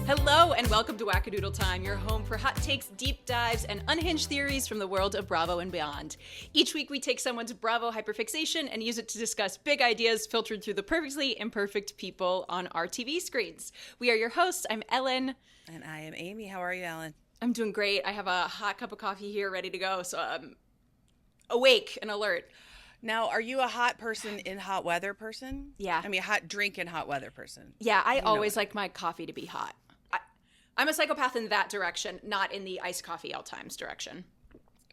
Hello and welcome to Wackadoodle Time, your home for hot takes, deep dives, and unhinged theories from the world of Bravo and beyond. Each week we take someone's Bravo hyperfixation and use it to discuss big ideas filtered through the perfectly imperfect people on our TV screens. We are your hosts. I'm Ellen. And I am Amy. How are you, Ellen? I'm doing great. I have a hot cup of coffee here ready to go, so I'm awake and alert. Now, are you a hot person in hot weather person? Yeah. I mean, a hot drink in hot weather person. Yeah, I always like my coffee to be hot. I'm a psychopath in that direction, not in the iced coffee all times direction.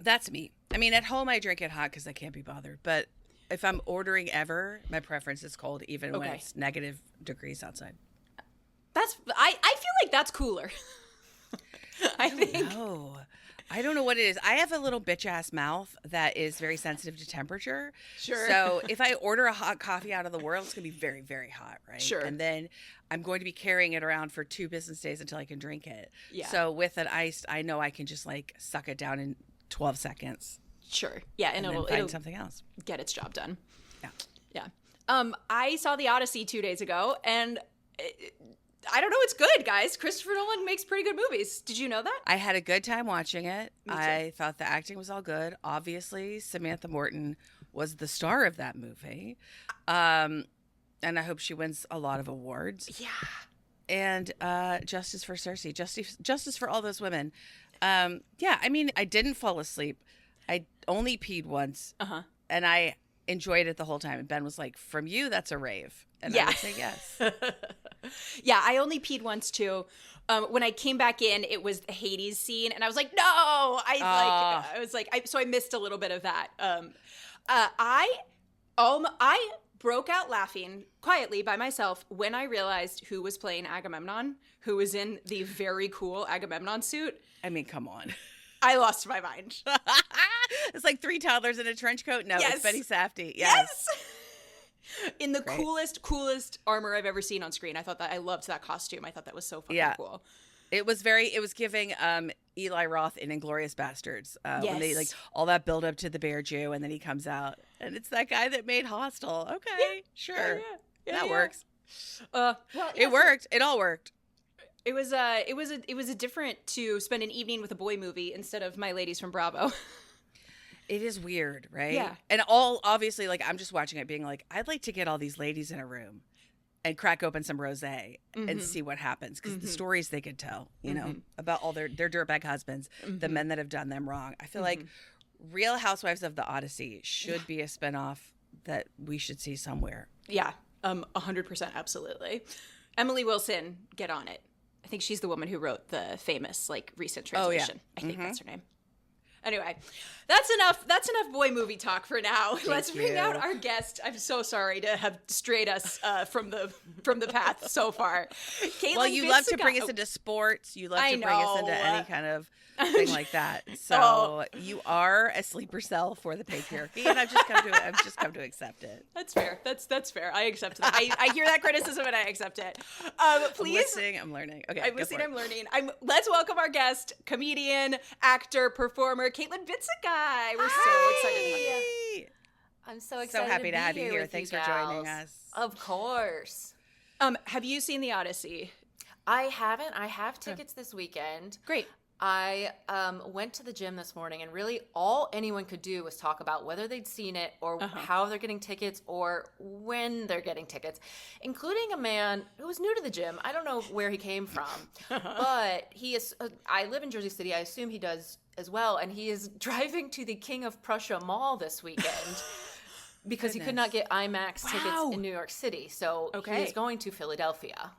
That's me. I mean, at home I drink it hot because I can't be bothered. But if I'm ordering ever, my preference is cold, even when it's negative degrees outside. I feel like that's cooler. I think. No. I don't know what it is. I have a little bitch-ass mouth that is very sensitive to temperature. Sure. So if I order a hot coffee out of the world, it's going to be very, very hot, right? Sure. And then I'm going to be carrying it around for 2 business days until I can drink it. Yeah. So with an iced, I know I can just like suck it down in 12 seconds. Sure. Yeah, and it'll find something else. Get its job done. Yeah. Yeah. I saw The Odyssey 2 days ago, and I don't know, it's good, guys. Christopher Nolan makes pretty good movies. Did you know that? I had a good time watching it. Me too. I thought the acting was all good. Obviously, Samantha Morton was the star of that movie. And I hope she wins a lot of awards. Yeah. And justice for Cersei. Justice for all those women. Yeah, I mean, I didn't fall asleep. I only peed once. Uh-huh. And I enjoyed it the whole time. And Ben was like, from you, that's a rave. And Yeah. I would say yes. Yeah, I only peed once too. When I came back in, it was the Hades scene, and I was like, "No!" So I missed a little bit of that. I broke out laughing quietly by myself when I realized who was playing Agamemnon, who was in the very cool Agamemnon suit. I mean, come on. I lost my mind. It's like 3 toddlers in a trench coat. No, Yes. it's Betty Safdie. Yes. In the Great. coolest armor I've ever seen on screen. I loved that costume. I thought that was so fucking cool. It was giving Eli Roth in Inglourious Bastards. When they Yes. all that build up to the Bear Jew, and then he comes out and it's that guy that made Hostel. Okay, sure. That works. It worked. It all worked. It was a different to spend an evening with a boy movie instead of My Ladies from Bravo. It is weird, right? Yeah. And all obviously, like, I'm just watching it being like, I'd like to get all these ladies in a room and crack open some rosé and see what happens. Because the stories they could tell, you know, about all their dirtbag husbands, the men that have done them wrong. I feel like Real Housewives of the Odyssey should be a spinoff that we should see somewhere. Yeah, 100%, absolutely. Emily Wilson, get on it. I think she's the woman who wrote the famous, like, recent translation. I think that's her name. Anyway, that's enough boy movie talk for now. Let's bring out our guest. I'm so sorry to have strayed us from the path so far. Caitlin Well, you love to bring us into sports. You love to bring us into any kind of thing like that. So you are a sleeper cell for the patriarchy, and I've just come to accept it. That's fair. That's fair. I accept that. I hear that criticism and I accept it. Please. I'm listening. I'm learning. Okay. I'm listening. I'm learning. Let's welcome our guest, comedian, actor, performer, Caitlin Bitzegaio. We're so excited to have you. I'm so excited. So happy to have you here. With Thanks you for joining gals. us. Of course. Have you seen The Odyssey? I haven't. I have tickets this weekend. Great. I went to the gym this morning, and really all anyone could do was talk about whether they'd seen it or how they're getting tickets or when they're getting tickets, including a man who was new to the gym. I don't know where he came from, but he is. I live in Jersey City. I assume he does as well, and he is driving to the King of Prussia Mall this weekend because he could not get IMAX tickets in New York City. So he is going to Philadelphia.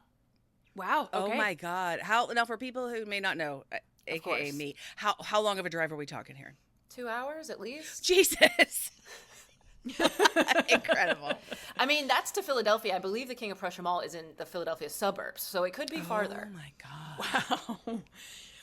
Wow. Okay. Oh my God. Now for people who may not know, AKA me, how long of a drive are we talking here? 2 hours at least. Jesus. Incredible. I mean, that's to Philadelphia. I believe the King of Prussia Mall is in the Philadelphia suburbs, so it could be farther. Oh my God. Wow.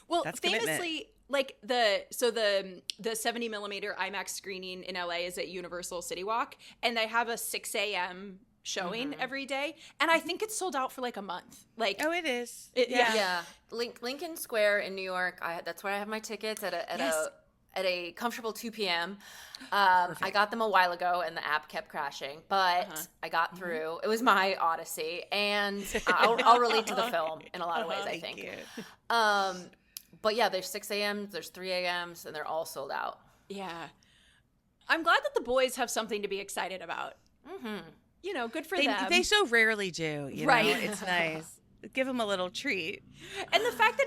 Well, That's famously, like the 70 millimeter IMAX screening in LA is at Universal City Walk, and they have a 6 a.m. showing every day, and I think it's sold out for like a month. Like, oh, it is. Yeah. Lincoln Square in New York. That's where I have my tickets at at a comfortable 2 p.m. I got them a while ago, and the app kept crashing, but I got through. It was my odyssey, and I'll relate to the film in a lot of ways, I think. But yeah, there's 6 a.m., there's 3 a.m.s, and they're all sold out. Yeah. I'm glad that the boys have something to be excited about. You know, good for them. They so rarely do, you know? It's nice. Give them a little treat. And the fact that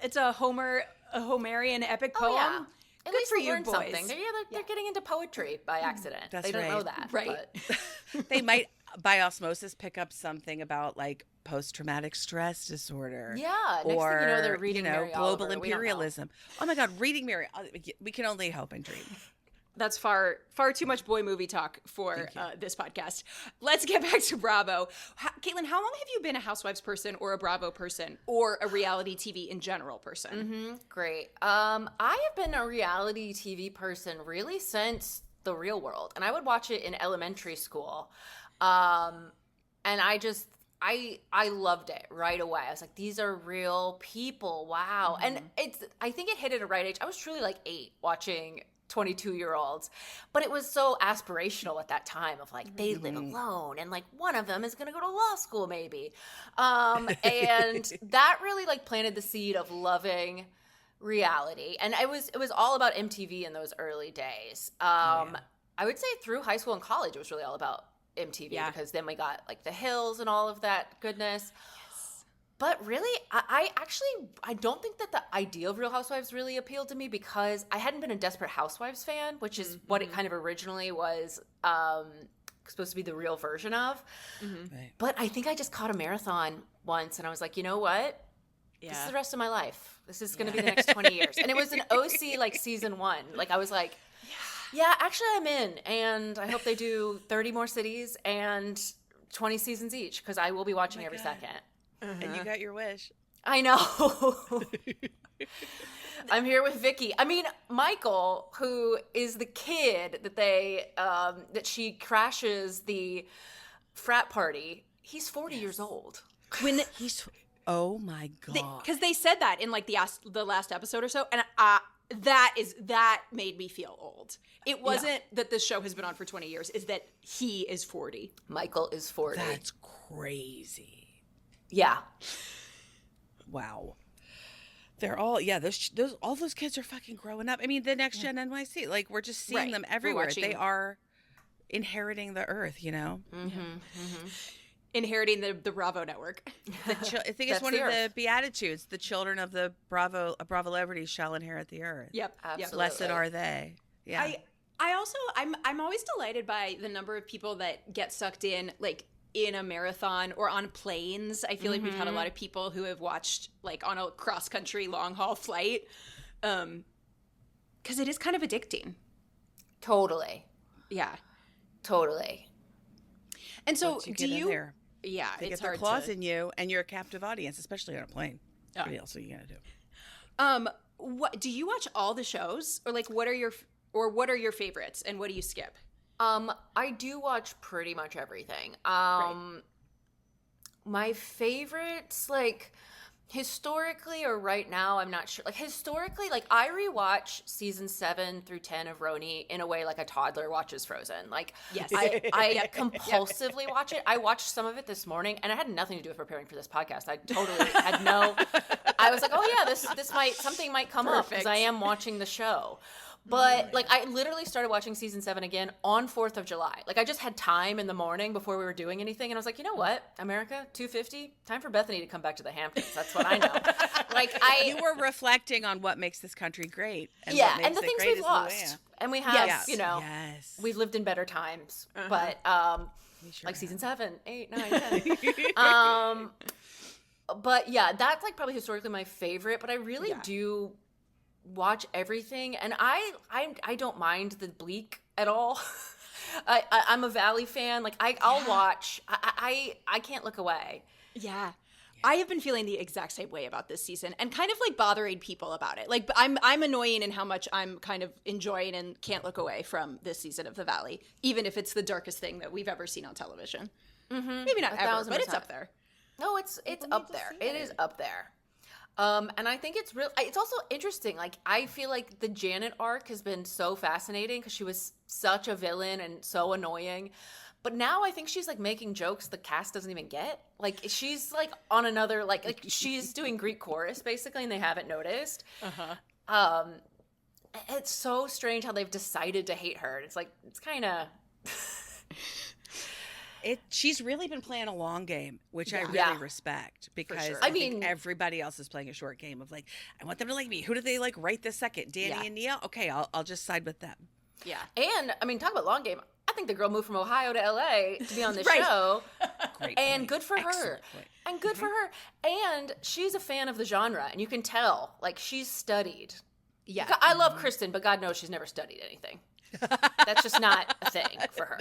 it's a Homerian epic poem. Yeah. At Good least for you you, learn boys. something. They're getting into poetry by accident. They don't know that. Right. But. They might, by osmosis, pick up something about like post-traumatic stress disorder. Yeah. Next thing you know, they're reading Mary global Oliver. imperialism. Oh my God, reading Mary. We can only hope and dream. That's far too much boy movie talk for this podcast. Let's get back to Bravo. Caitlin, how long have you been a Housewives person or a Bravo person or a reality TV in general person? Great. I have been a reality TV person really since The Real World, and I would watch it in elementary school. And I loved it right away. I was like, these are real people. Wow. And I think it hit at a right age. I was truly like 8 watching 22-year-olds, but it was so aspirational at that time of like, they live alone and like one of them is going to go to law school maybe. And that really like planted the seed of loving reality. And it was all about MTV in those early days. I would say through high school and college, it was really all about MTV because then we got like The Hills and all of that goodness. But really, I don't think that the idea of Real Housewives really appealed to me because I hadn't been a Desperate Housewives fan, which is what it kind of originally was supposed to be the real version of. Right. But I think I just caught a marathon once and I was like, you know what? This is the rest of my life. This is going to be the next 20 years. And it was an OC like season 1. Like I was like, yeah, actually I'm in. And I hope they do 30 more cities and 20 seasons each because I will be watching every second. And you got your wish. I know. I'm here with Vicky. I mean, Michael, who is the kid that that she crashes the frat party, he's 40 years old. Oh my God. Because they said that in like the last episode or so, and that made me feel old. It wasn't that this show has been on for 20 years, is that he is 40. Michael is 40. That's crazy. Yeah. Wow. They're all all those kids are fucking growing up. I mean, the Next Gen NYC, like we're just seeing them everywhere. They are inheriting the earth, you know. Inheriting the Bravo network. I think it's one of the Beatitudes: the children of the Bravo celebrities shall inherit the earth. Yep, absolutely. Blessed are they. Yeah. I also I'm always delighted by the number of people that get sucked in, like in a marathon or on planes. I feel like we've had a lot of people who have watched like on a cross-country long haul flight because it is kind of addicting. Totally. Yeah. Totally. And so do you there? Yeah, they it's get their hard claws in you and you're a captive audience, especially on a plane. What else are you gonna do? What do you watch all the shows, or like what are your favorites and what do you skip? I do watch pretty much everything. My favorites, like historically or right now, I'm not sure. Like historically, like I rewatch season 7 through 10 of Roni in a way like a toddler watches Frozen. Like I compulsively watch it. I watched some of it this morning, and it had nothing to do with preparing for this podcast. I totally had no. I was like, oh yeah, something might come up because I am watching the show. But like I literally started watching season 7 again on 4th of July. Like I just had time in the morning before we were doing anything, and I was like, you know what, America, 250, time for Bethany to come back to the Hamptons. That's what I know. You were reflecting on what makes this country great. And and the things we've lost, and we have, we've lived in better times. But like season 7, 8, 9, 10. But yeah, that's like probably historically my favorite. But I really do watch everything, and I don't mind the bleak at all. I'm a Valley fan. Like I'll watch. I can't look away. Yeah. I have been feeling the exact same way about this season, and kind of like bothering people about it. Like I'm annoying in how much I'm kind of enjoying and can't look away from this season of The Valley, even if it's the darkest thing that we've ever seen on television. Maybe not ever, but it's up there. No, it's up there. It is up there. And I think it's also interesting. Like, I feel like the Janet arc has been so fascinating because she was such a villain and so annoying. But now I think she's like making jokes the cast doesn't even get. Like, she's like on another, like she's doing Greek chorus basically, and they haven't noticed. It's so strange how they've decided to hate her. It's like, it's kind of... She's really been playing a long game, which I really respect, because sure. I mean, everybody else is playing a short game of like, I want them to like me. Who do they like right this second? Danny and Nia? Okay, I'll just side with them. Yeah. And I mean, talk about long game. I think the girl moved from Ohio to LA to be on this show. Great and point. good for her. Point. And good for her. And she's a fan of the genre, and you can tell, like, she's studied. Yeah. I love Kristen, but God knows she's never studied anything. That's just not a thing for her.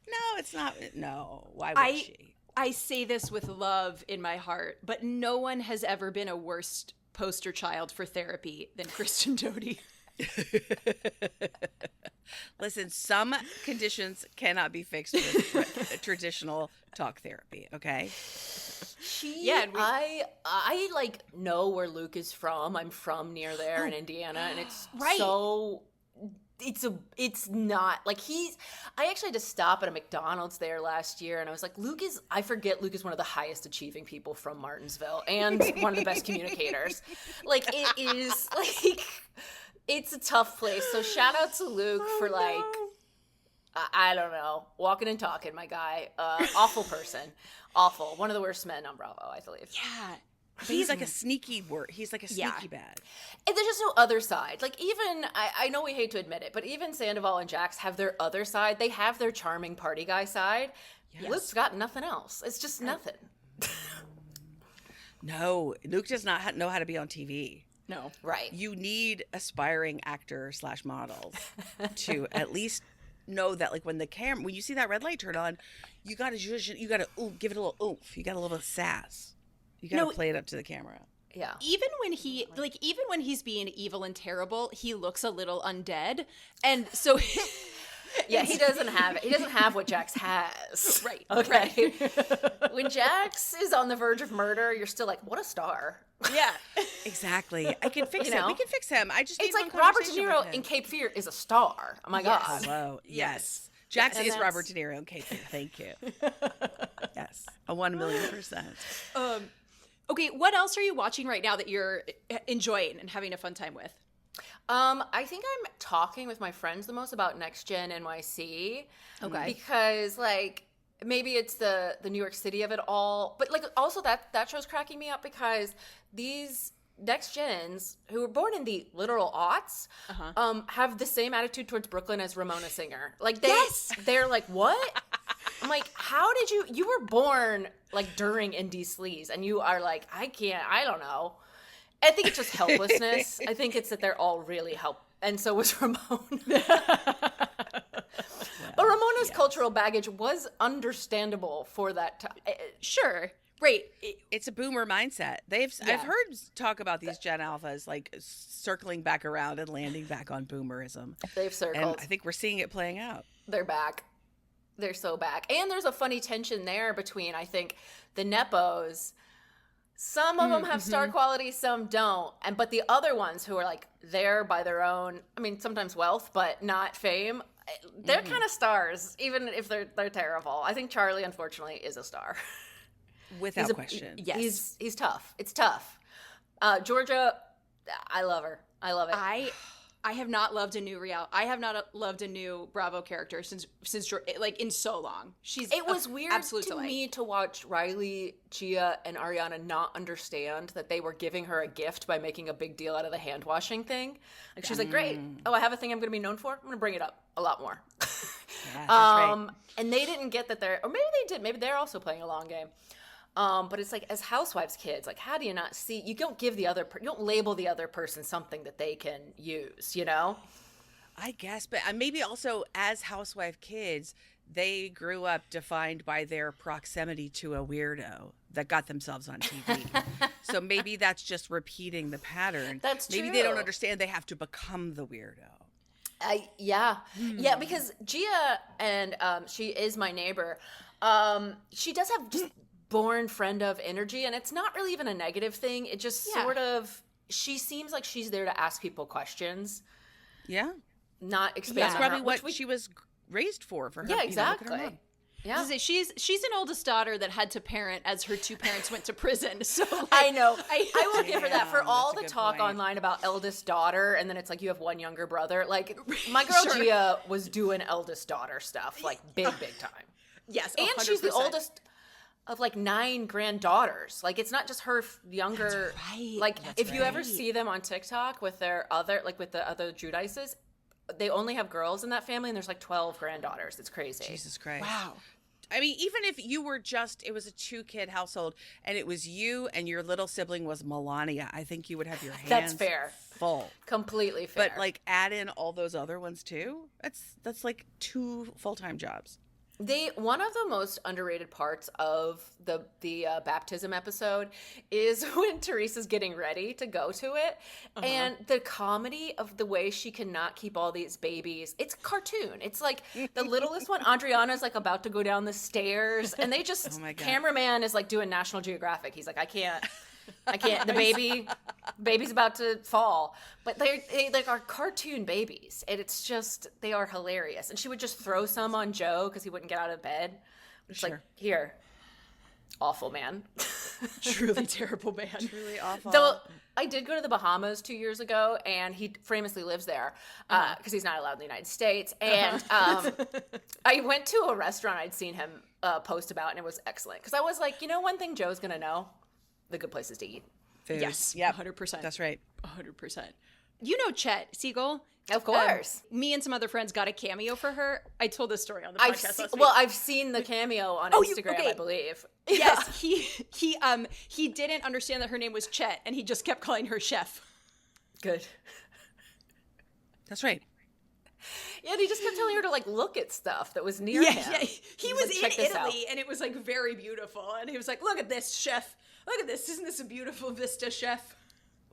No, it's not. No. Why would she? I say this with love in my heart, but no one has ever been a worse poster child for therapy than Kristen Doty. Listen, some conditions cannot be fixed with traditional talk therapy, okay? I like know where Luke is from. I'm from near there in Indiana, and it's so... It's not like I actually had to stop at a McDonald's there last year, and I was like, I forget Luke is one of the highest achieving people from Martinsville and one of the best communicators. Like, it is like, it's a tough place. So shout out to Luke for like, I don't know, walking and talking, my guy. Awful person. Awful. One of the worst men on Bravo, I believe. Yeah. He's like a sneaky He's like a sneaky bad. And there's just no other side. Like, even, I know we hate to admit it, but even Sandoval and Jax have their other side. They have their charming party guy side. Yes. Luke's got nothing else. It's just nothing. No, Luke does not know how to be on TV. No. Right. You need aspiring actor/models to at least know that, like, when you see that red light turn on, you gotta give it a little oomph. You got a little sass. You gotta play it up to the camera. Yeah. Even when he's being evil and terrible, he looks a little undead. And so yeah, he doesn't have it. He doesn't have what Jax has. Right. Okay. Right. When Jax is on the verge of murder, you're still like, what a star. Yeah. Exactly. I can fix him. We can fix him. I just need It's like one Robert De conversation Niro with him. in Cape Fear is a star. Oh my God. Hello. Yes. Jax is Robert De Niro in Cape Fear. Thank you. Yes. 1,000,000%. Okay, what else are you watching right now that you're enjoying and having a fun time with? I think I'm talking with my friends the most about Next Gen NYC. Okay. Because, like, maybe it's the New York City of it all. But, like, also that show's cracking me up because these Next Gens, who were born in the literal aughts, have the same attitude towards Brooklyn as Ramona Singer. Like, they're like, what? I'm like, how did you were born, like, during Indie Sleaze, and you are like, I don't know. I think it's just helplessness. I think it's that they're all really and so was Ramona. But Ramona's cultural baggage was understandable for that time. Sure. Right. It's a boomer mindset. I've heard talk about these Gen Alphas, like, circling back around and landing back on boomerism. They've circled. And I think we're seeing it playing out. They're back. They're so back. And there's a funny tension there between, I think, the Nepos. Some of them have star quality, some don't. But the other ones who are, like, there by their own, I mean, sometimes wealth, but not fame, they're kind of stars, even if they're terrible. I think Charlie, unfortunately, is a star. Without question. Yes. He's tough. It's tough. Georgia, I love her. I love it. I have not loved a new I have not loved a new Bravo character since like, in so long. It was weird to me to watch Riley, Gia, and Ariana not understand that they were giving her a gift by making a big deal out of the hand washing thing. Like, she's like, great. Oh, I have a thing I'm going to be known for. I'm going to bring it up a lot more. Yeah, that's right. And they didn't get that or maybe they did. Maybe they're also playing a long game. But it's like, as Housewives kids, like, how do you not see? You don't give you don't label the other person something that they can use, you know? I guess, but maybe also as Housewife kids, they grew up defined by their proximity to a weirdo that got themselves on TV. So maybe that's just repeating the pattern. That's true. Maybe they don't understand they have to become the weirdo. Yeah, because Gia, and she is my neighbor, she does have just born friend of energy, and it's not really even a negative thing. It just sort of, she seems like she's there to ask people questions. Yeah. Not expand. That's probably what she was raised for her. Yeah, exactly. Her mom. Yeah. She's an oldest daughter that had to parent as her two parents went to prison. So like, I know. I will give her that for all the talk point. online about eldest daughter, and then it's like you have one younger brother. Like my girl Gia was doing eldest daughter stuff, like big time. Yes, 100%. And she's the oldest of like 9 granddaughters. Like it's not just her younger. That's right. Like if you ever see them on TikTok with their other, like with the other Judices, they only have girls in that family, and there's like 12 granddaughters. It's crazy. Jesus Christ. Wow. I mean, even if you were it was a 2-kid household and it was you and your little sibling was Melania, I think you would have your hands That's fair. full. Completely fair. But like add in all those other ones too. That's like 2 full-time jobs. One of the most underrated parts of the baptism episode is when Teresa's getting ready to go to it, and the comedy of the way she cannot keep all these babies. It's cartoon. It's like the littlest one, Adriana's like about to go down the stairs, and they just Oh my God. cameraman is like doing National Geographic. He's like, I can't. The baby's about to fall, but they are cartoon babies, and it's just, they are hilarious. And she would just throw some on Joe because he wouldn't get out of bed. It's like, here, awful man. Truly terrible man. Truly awful. Though I did go to the Bahamas 2 years ago, and he famously lives there because he's not allowed in the United States. And I went to a restaurant I'd seen him post about, and it was excellent because I was like, one thing Joe's gonna know. The good places to eat. Food. Yes, Yep. 100%. That's right. 100%. You know Chet Siegel? Of course. Me and some other friends got a cameo for her. I told this story on the podcast last week. Well, I've seen the cameo on Instagram, I believe. Yes, he didn't understand that her name was Chet, and he just kept calling her Chef. Good. That's right. Yeah, and he just kept telling her to like look at stuff that was near him. Yeah. He was like, in Italy, and it was like very beautiful. And he was like, "Look at this, Chef. Look at this. Isn't this a beautiful vista, Chef?"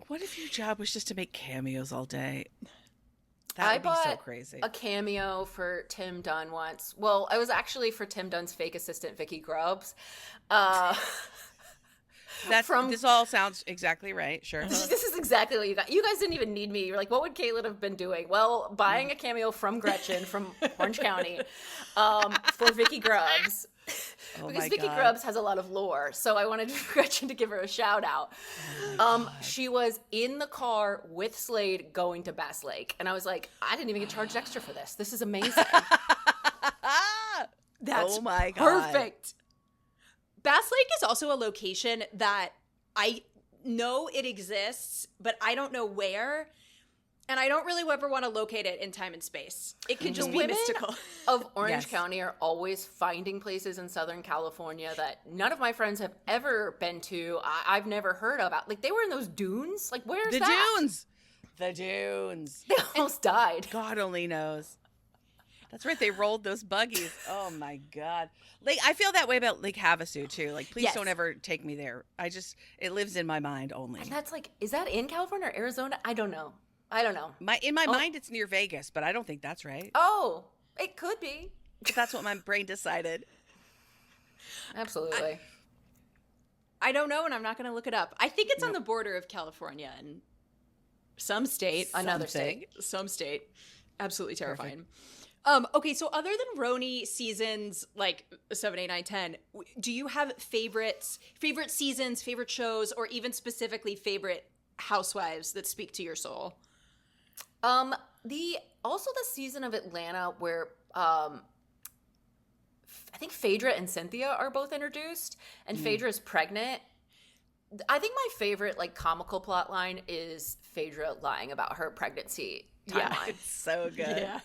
What if your job was just to make cameos all day? That would be so crazy. A cameo for Tim Dunn once. Well, I was actually for Tim Dunn's fake assistant, Vicky Grubbs. This all sounds exactly right. Sure. This is exactly what you got. You guys didn't even need me. You're like, what would Caitlin have been doing? Well, buying a cameo from Gretchen from Orange County for Vicky Grubbs. Because Vicky Grubbs has a lot of lore, so I wanted Gretchen to give her a shout out. She was in the car with Slade going to Bass Lake, and I was like, I didn't even get charged extra for this. This is amazing. That's oh my God. Perfect. Bass Lake is also a location that I know it exists, but I don't know where. And I don't really ever want to locate it in time and space. It could just be mystical. Of Orange County are always finding places in Southern California that none of my friends have ever been to. I've never heard about. Like, they were in those dunes. Like, where's the that? dunes. The dunes. They almost died. God only knows. That's right. They rolled those buggies. Oh my God. Like, I feel that way about Lake Havasu too. Like, please don't ever take me there. It lives in my mind only. And that's like, is that in California or Arizona? I don't know. In my mind, it's near Vegas, but I don't think that's right. Oh, it could be. That's what my brain decided. Absolutely. I don't know, and I'm not going to look it up. I think it's on the border of California and some state. Another state. Some state. Absolutely terrifying. Okay, so other than Roni seasons like 7, 8, 9, 10, do you have favorite seasons, favorite shows, or even specifically favorite housewives that speak to your soul? The season of Atlanta where I think Phaedra and Cynthia are both introduced, and Phaedra is pregnant. I think my favorite like comical plot line is Phaedra lying about her pregnancy timeline. Yeah, it's so good. Yeah.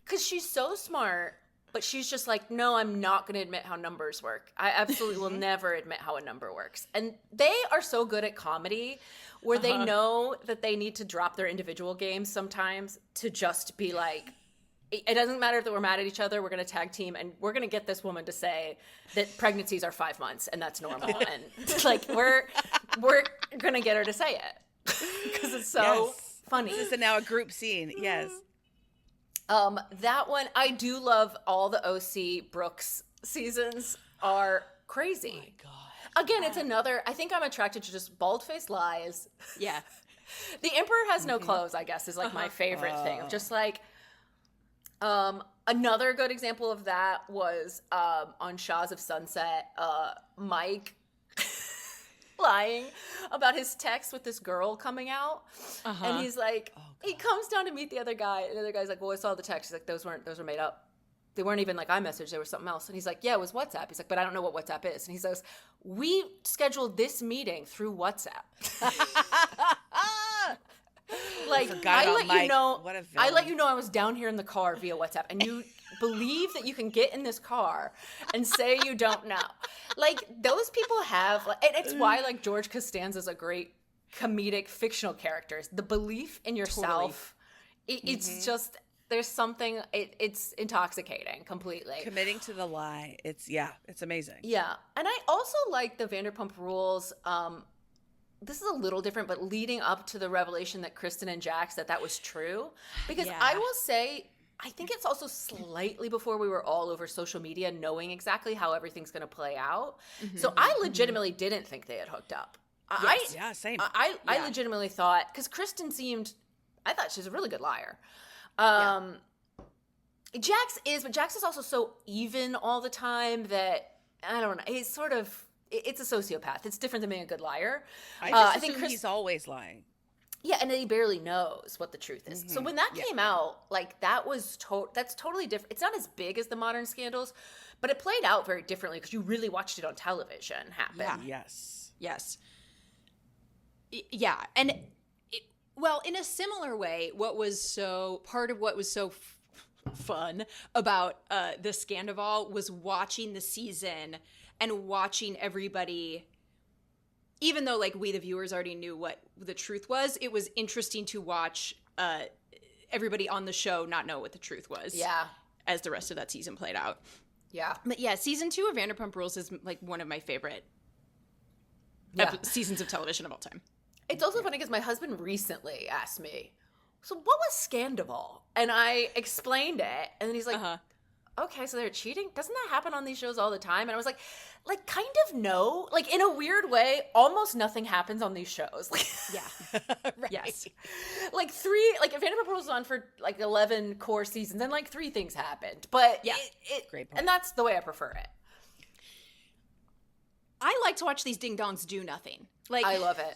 Because she's so smart, but she's just like, no, I'm not going to admit how numbers work. I absolutely will never admit how a number works. And they are so good at comedy where they know that they need to drop their individual games sometimes to just be like, it doesn't matter that we're mad at each other. We're going to tag team, and we're going to get this woman to say that pregnancies are 5 months, and that's normal. And like, we're going to get her to say it because it's so funny. This is now a group scene. Yes. That one, I do love. All the OC Brooks seasons are crazy. Oh my God. Again, it's another. I think I'm attracted to just bald-faced lies. Yeah. The Emperor Has No Clothes, I guess, is like my favorite thing. Of just like, another good example of that was on Shaws of Sunset, Mike lying about his text with this girl coming out, and he's like, he comes down to meet the other guy, and the other guy's like, well, I saw the text. He's like, those were made up. They weren't even like iMessage. They were something else. And he's like, yeah, it was WhatsApp. He's like, but I don't know what WhatsApp is. And he says, we scheduled this meeting through WhatsApp. Like, I let you know I was down here in the car via WhatsApp, and you believe that you can get in this car and say you don't know. Like, those people have, and it's why like George Costanza's a great comedic fictional character. The belief in yourself, it's just. There's something, it's intoxicating completely. Committing to the lie. It's amazing. Yeah. And I also like the Vanderpump Rules. This is a little different, but leading up to the revelation that Kristen and Jax, that was true. Because I will say, I think it's also slightly before we were all over social media knowing exactly how everything's going to play out. So I legitimately didn't think they had hooked up. Same. I legitimately thought, because Kristen I thought she was a really good liar. Jax is also so even all the time that I don't know. He's sort of it's a sociopath. It's different than being a good liar. I think he's always lying. Yeah, and he barely knows what the truth is. So when that came out, like that's totally different. It's not as big as the modern scandals, but it played out very differently because you really watched it on television happen. Yeah. Yes. Yeah, and. Well, in a similar way, part of what was so fun about the Scandival was watching the season and watching everybody, even though like we the viewers already knew what the truth was, it was interesting to watch everybody on the show not know what the truth was. Yeah. As the rest of that season played out. Yeah. But yeah, season 2 of Vanderpump Rules is like one of my favorite seasons of television of all time. It's also funny because my husband recently asked me, so what was Scandival? And I explained it, and then he's like, okay, so they're cheating? Doesn't that happen on these shows all the time? And I was like kind of no. Like, in a weird way, almost nothing happens on these shows. Like, yeah. Right. Yes. Like if Vanderpump Rules was on for like 11 core seasons, then like 3 things happened. But great point. And that's the way I prefer it. I like to watch these ding-dongs do nothing. Like, I love it.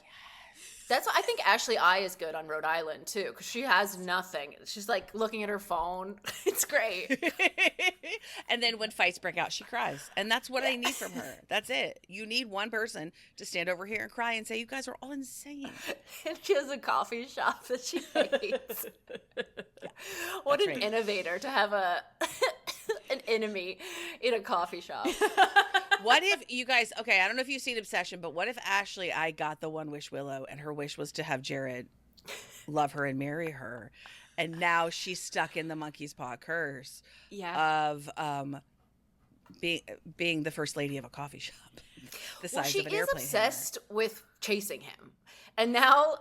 That's why I think Ashley I is good on Rhode Island too, because she has nothing. She's like looking at her phone. It's great. And then when fights break out, she cries, and that's what I need from her. That's it. You need one person to stand over here and cry and say, "You guys are all insane." And she has a coffee shop that she hates. What an innovator to have an enemy in a coffee shop. What if you guys, I don't know if you've seen Obsession, but what if Ashley I got the one wish Willow, and her wish was to have Jared love her and marry her, and now she's stuck in the monkey's paw curse of being the first lady of a coffee shop the size of an airplane. She is obsessed with chasing him, and now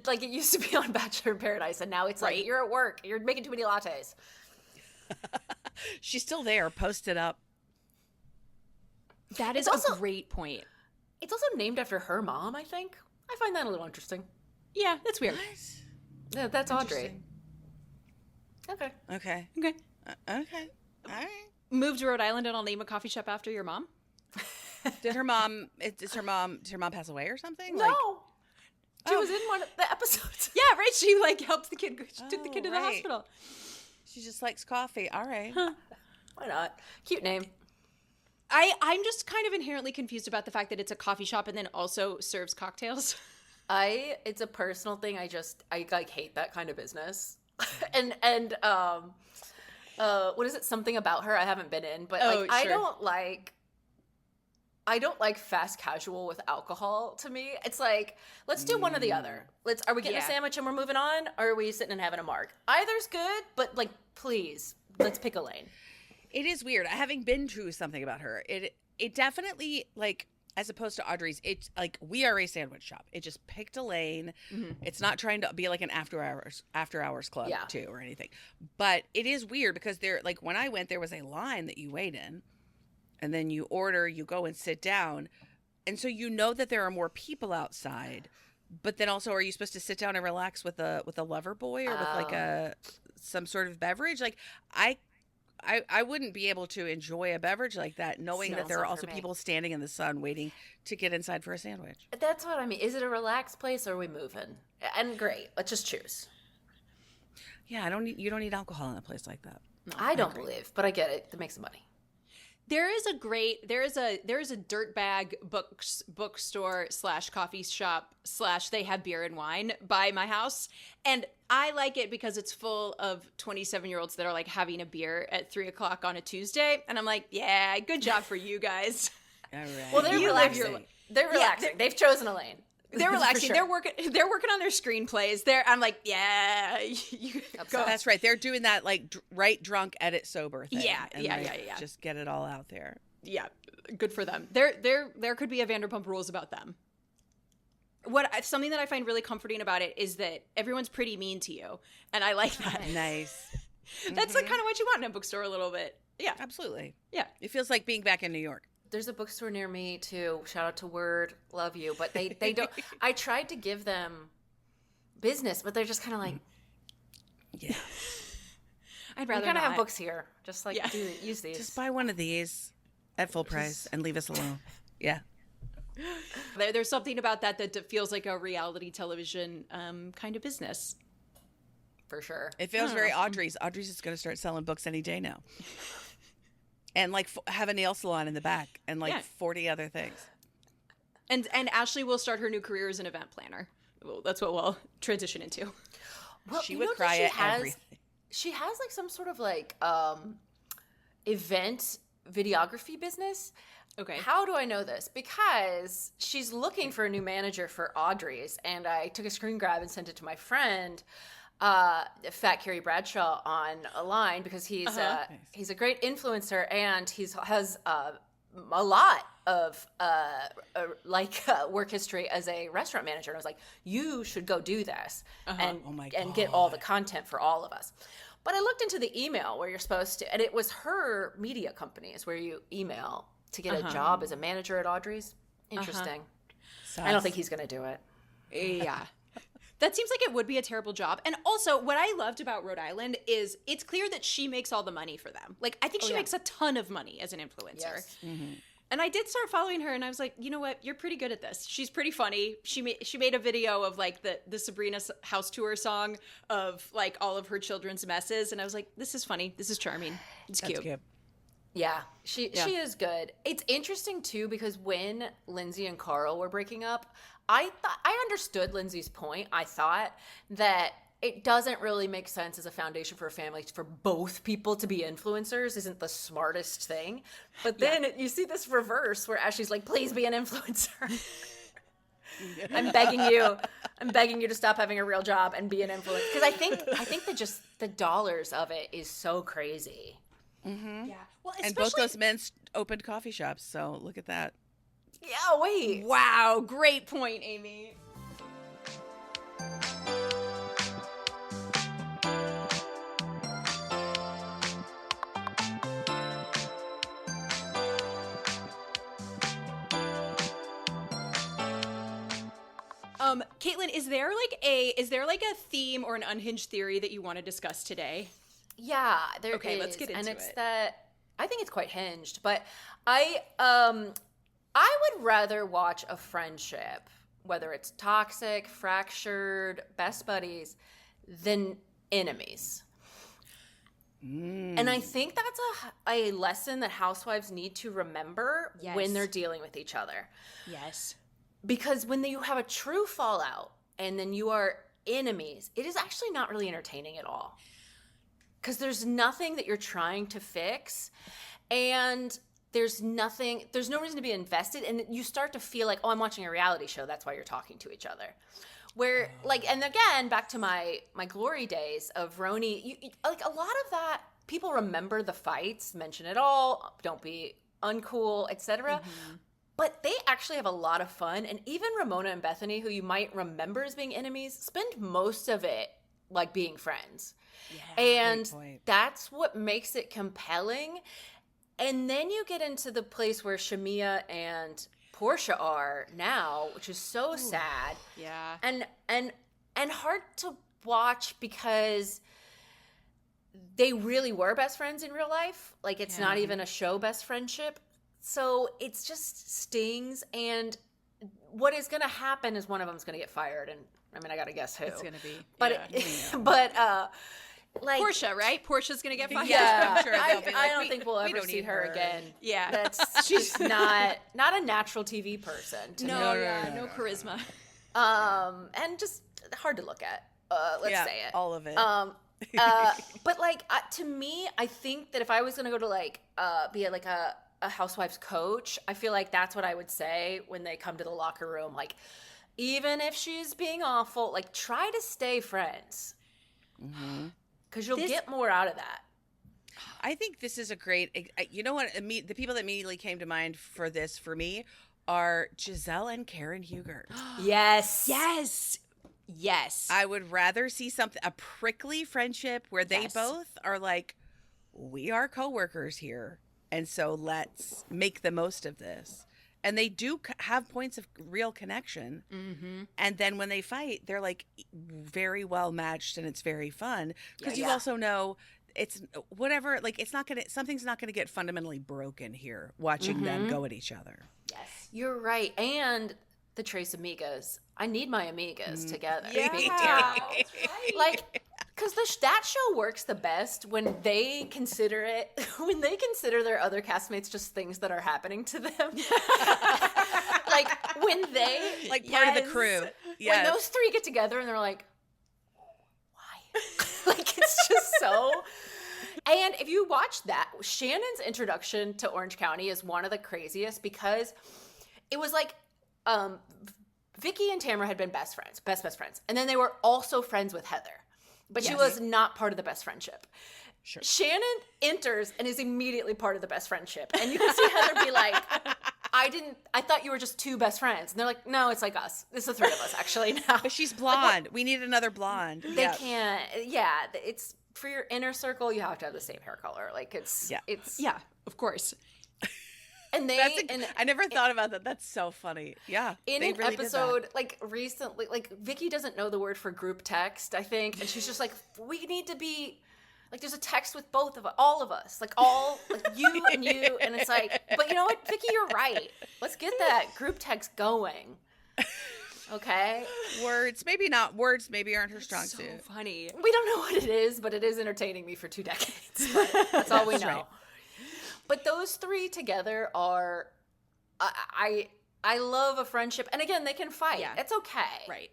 like it used to be on Bachelor in Paradise, and now it's like you're at work, you're making too many lattes. She's still there, posted up. That is a great point. It's also named after her mom, I think. I find that a little interesting. Yeah, that's weird. Yeah, that's Audrey. Okay. Okay. All right. Move to Rhode Island and I'll name a coffee shop after your mom. Did her mom pass away or something? No. She was in one of the episodes. Yeah, right. She like helped the kid. She took the kid to the hospital. She just likes coffee. All right. Huh. Why not? Cute name. I'm just kind of inherently confused about the fact that it's a coffee shop and then also serves cocktails. It's a personal thing. I like hate that kind of business. and what is it? Something About Her. I haven't been in, but sure. I don't like fast casual with alcohol. To me, it's like, let's do one or the other. Are we getting a sandwich and we're moving on, or are we sitting and having a marg? Either's good, but like, please, let's pick a lane. It is weird. Having been through Something About Her, it definitely, like, as opposed to Audrey's, it's like, we are a sandwich shop. It just picked a lane. Mm-hmm. It's not trying to be like an after hours club too or anything. But it is weird because like when I went, there was a line that you wait in, and then you order, you go and sit down. And so you know that there are more people outside, but then also, are you supposed to sit down and relax with a lover boy or with like some sort of beverage? Like I wouldn't be able to enjoy a beverage like that, knowing that there are also people standing in the sun waiting to get inside for a sandwich. That's what I mean. Is it a relaxed place or are we moving? And great, let's just choose. Yeah, you don't need alcohol in a place like that. No, I don't believe, but I get it. That makes some money. There is a dirtbag bookstore / coffee shop / they have beer and wine by my house, and I like it because it's full of 27-year-olds that are like having a beer at 3:00 on a Tuesday, and I'm like, yeah, good job for you guys. All right. Well, they're relaxing. They're relaxing. They've chosen a lane. They're relaxing. Sure. They're working on their screenplays. I'm like, yeah, you go. That's right. They're doing that like write drunk, edit sober thing. Yeah. Just get it all out there. Yeah, good for them. There could be a Vanderpump Rules about them. Something that I find really comforting about it is that everyone's pretty mean to you, and I like that. Nice. That's like kind of what you want in a bookstore a little bit. Yeah, absolutely. Yeah, it feels like being back in New York. There's a bookstore near me too. Shout out to Word, love you. But they don't. I tried to give them business, but they're just kind of like, yeah. I'd rather kind of not have books here. Just like use these. Just buy one of these at full price and leave us alone. Yeah. There's something about that feels like a reality television kind of business. For sure. It feels very Audrey's. Audrey's is going to start selling books any day now. And like have a nail salon in the back and like 40 other things. And Ashley will start her new career as an event planner. Well, that's what we'll transition into. Well, she would cry at everything. She has like some sort of like event videography business. Okay. How do I know this? Because she's looking for a new manager for Audrey's, and I took a screen grab and sent it to my friend, Fat Carrie Bradshaw, on a line because he's a great influencer and has a lot of work history as a restaurant manager. And I was like, you should go do this and get all the content for all of us. But I looked into the email where you're supposed to, and it was her media company is where you email to get a job as a manager at Audrey's. Interesting. I don't think he's going to do it. Yeah. That seems like it would be a terrible job. And also, what I loved about Rhode Island is it's clear that she makes all the money for them. Like, I think she makes a ton of money as an influencer. Yes. Mm-hmm. And I did start following her, and I was like, you know what? You're pretty good at this. She's pretty funny. She made a video of, like, the Sabrina house tour song of, like, all of her children's messes. And I was like, this is funny. This is charming. It's cute. Yeah, she is good. It's interesting, too, because when Lindsay and Carl were breaking up, I understood Lindsay's point. I thought that it doesn't really make sense as a foundation for a family for both people to be influencers isn't the smartest thing. But then you see this reverse where Ashley's like, please be an influencer. I'm begging you to stop having a real job and be an influencer. Because I think that just the dollars of it is so crazy. Mm-hmm. Yeah. Well, and both those men opened coffee shops, so look at that. Yeah, wait. Wow, great point, Amy. Caitlin, is there like a theme or an unhinged theory that you want to discuss today? Yeah, there is. Okay, let's get into it. And it's that I think it's quite hinged, but I would rather watch a friendship, whether it's toxic, fractured, best buddies, than enemies. And I think that's a lesson that housewives need to remember when they're dealing with each other. Yes. Because when you have a true fallout and then you are enemies, it is actually not really entertaining at all. Because there's nothing that you're trying to fix, and there's no reason to be invested, and you start to feel like, oh, I'm watching a reality show, that's why you're talking to each other. Where, like, and again, back to my glory days of Roni, like, a lot of that, people remember the fights, mention it all, don't be uncool, etc. Mm-hmm. But they actually have a lot of fun, and even Ramona and Bethany, who you might remember as being enemies, spend most of it, like, being friends. Yeah, and that's what makes it compelling. And then you get into the place where Shamia and Portia are now, which is so sad. Yeah. And hard to watch because they really were best friends in real life. Like, it's not even a show best friendship. So it's just stings. And what is going to happen is one of them's going to get fired. And I mean, I got to guess who. It's going to be. But like Portia, right? Portia's going to get fired. Yeah. I'm sure they'll be like, I don't think we'll ever don't see need her again. Yeah. That's she's not a natural TV person to me. No charisma. And just hard to look at. Let's say it. All of it. But like to me, I think that if I was gonna go to like be like a Housewives coach, I feel like that's what I would say when they come to the locker room. Like, even if she's being awful, like, try to stay friends, because you'll get more out of that. I think this is a great. You know what? The people that immediately came to mind for this for me are Giselle and Karen Hugert. Yes. I would rather see a prickly friendship where they both are like, we are coworkers here, and so let's make the most of this. And they do have points of real connection. And then when they fight, they're like very well matched, and it's very fun because you also know it's whatever. Like, something's not gonna get fundamentally broken here watching them go at each other. Yes, you're right. And the Trace Amigas. I need my amigas together. Yeah. Like, because that show works the best when they consider their other castmates just things that are happening to them. Like, when they Like part of the crew. When those three get together and they're like, why? Like, it's just so. And if you watch that, Shannon's introduction to Orange County is one of the craziest because it was like, Vicky and Tamara had been best friends. And then they were also friends with Heather. But she was not part of the best friendship. Sure. Shannon enters and is immediately part of the best friendship. And you can see Heather be like, I thought you were just two best friends. And they're like, no, it's like us. It's the three of us actually now. But she's blonde. We need another blonde. They can't. Yeah. It's for your inner circle, you have to have the same hair color. Like, it's. Yeah, of course. And I never thought about that. That's so funny. Yeah. In an episode, like, recently, like, Vicky doesn't know the word for group text, I think. And she's just like, we need to be, like, there's a text with all of us. Like, you and you. And it's like, but you know what, Vicky, you're right. Let's get that group text going. Okay? Words maybe aren't her strong suit. So funny. We don't know what it is, but it is entertaining me for 2 decades. But that's all we know. Right. But those three together are, I love a friendship. And again, they can fight. Yeah. It's okay. Right.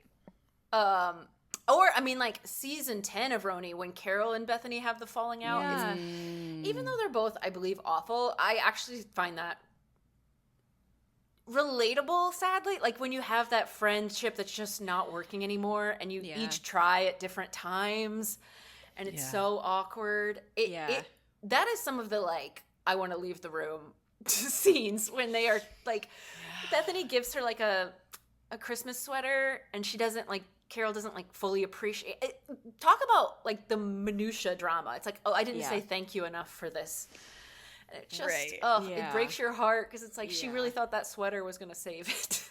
Or, I mean, like, season 10 of Roni, when Carol and Bethany have the falling out. Yeah. Even though they're both, I believe, awful, I actually find that relatable, sadly. Like, when you have that friendship that's just not working anymore, and you each try at different times, and it's so awkward. That is some of the, like, I want to leave the room scenes when they are like, Bethany gives her like a Christmas sweater, and she doesn't like, Carol doesn't like fully appreciate it. Talk about like the minutia drama. It's like, oh, I didn't say thank you enough for this. And it just, it breaks your heart because it's like she really thought that sweater was going to save it.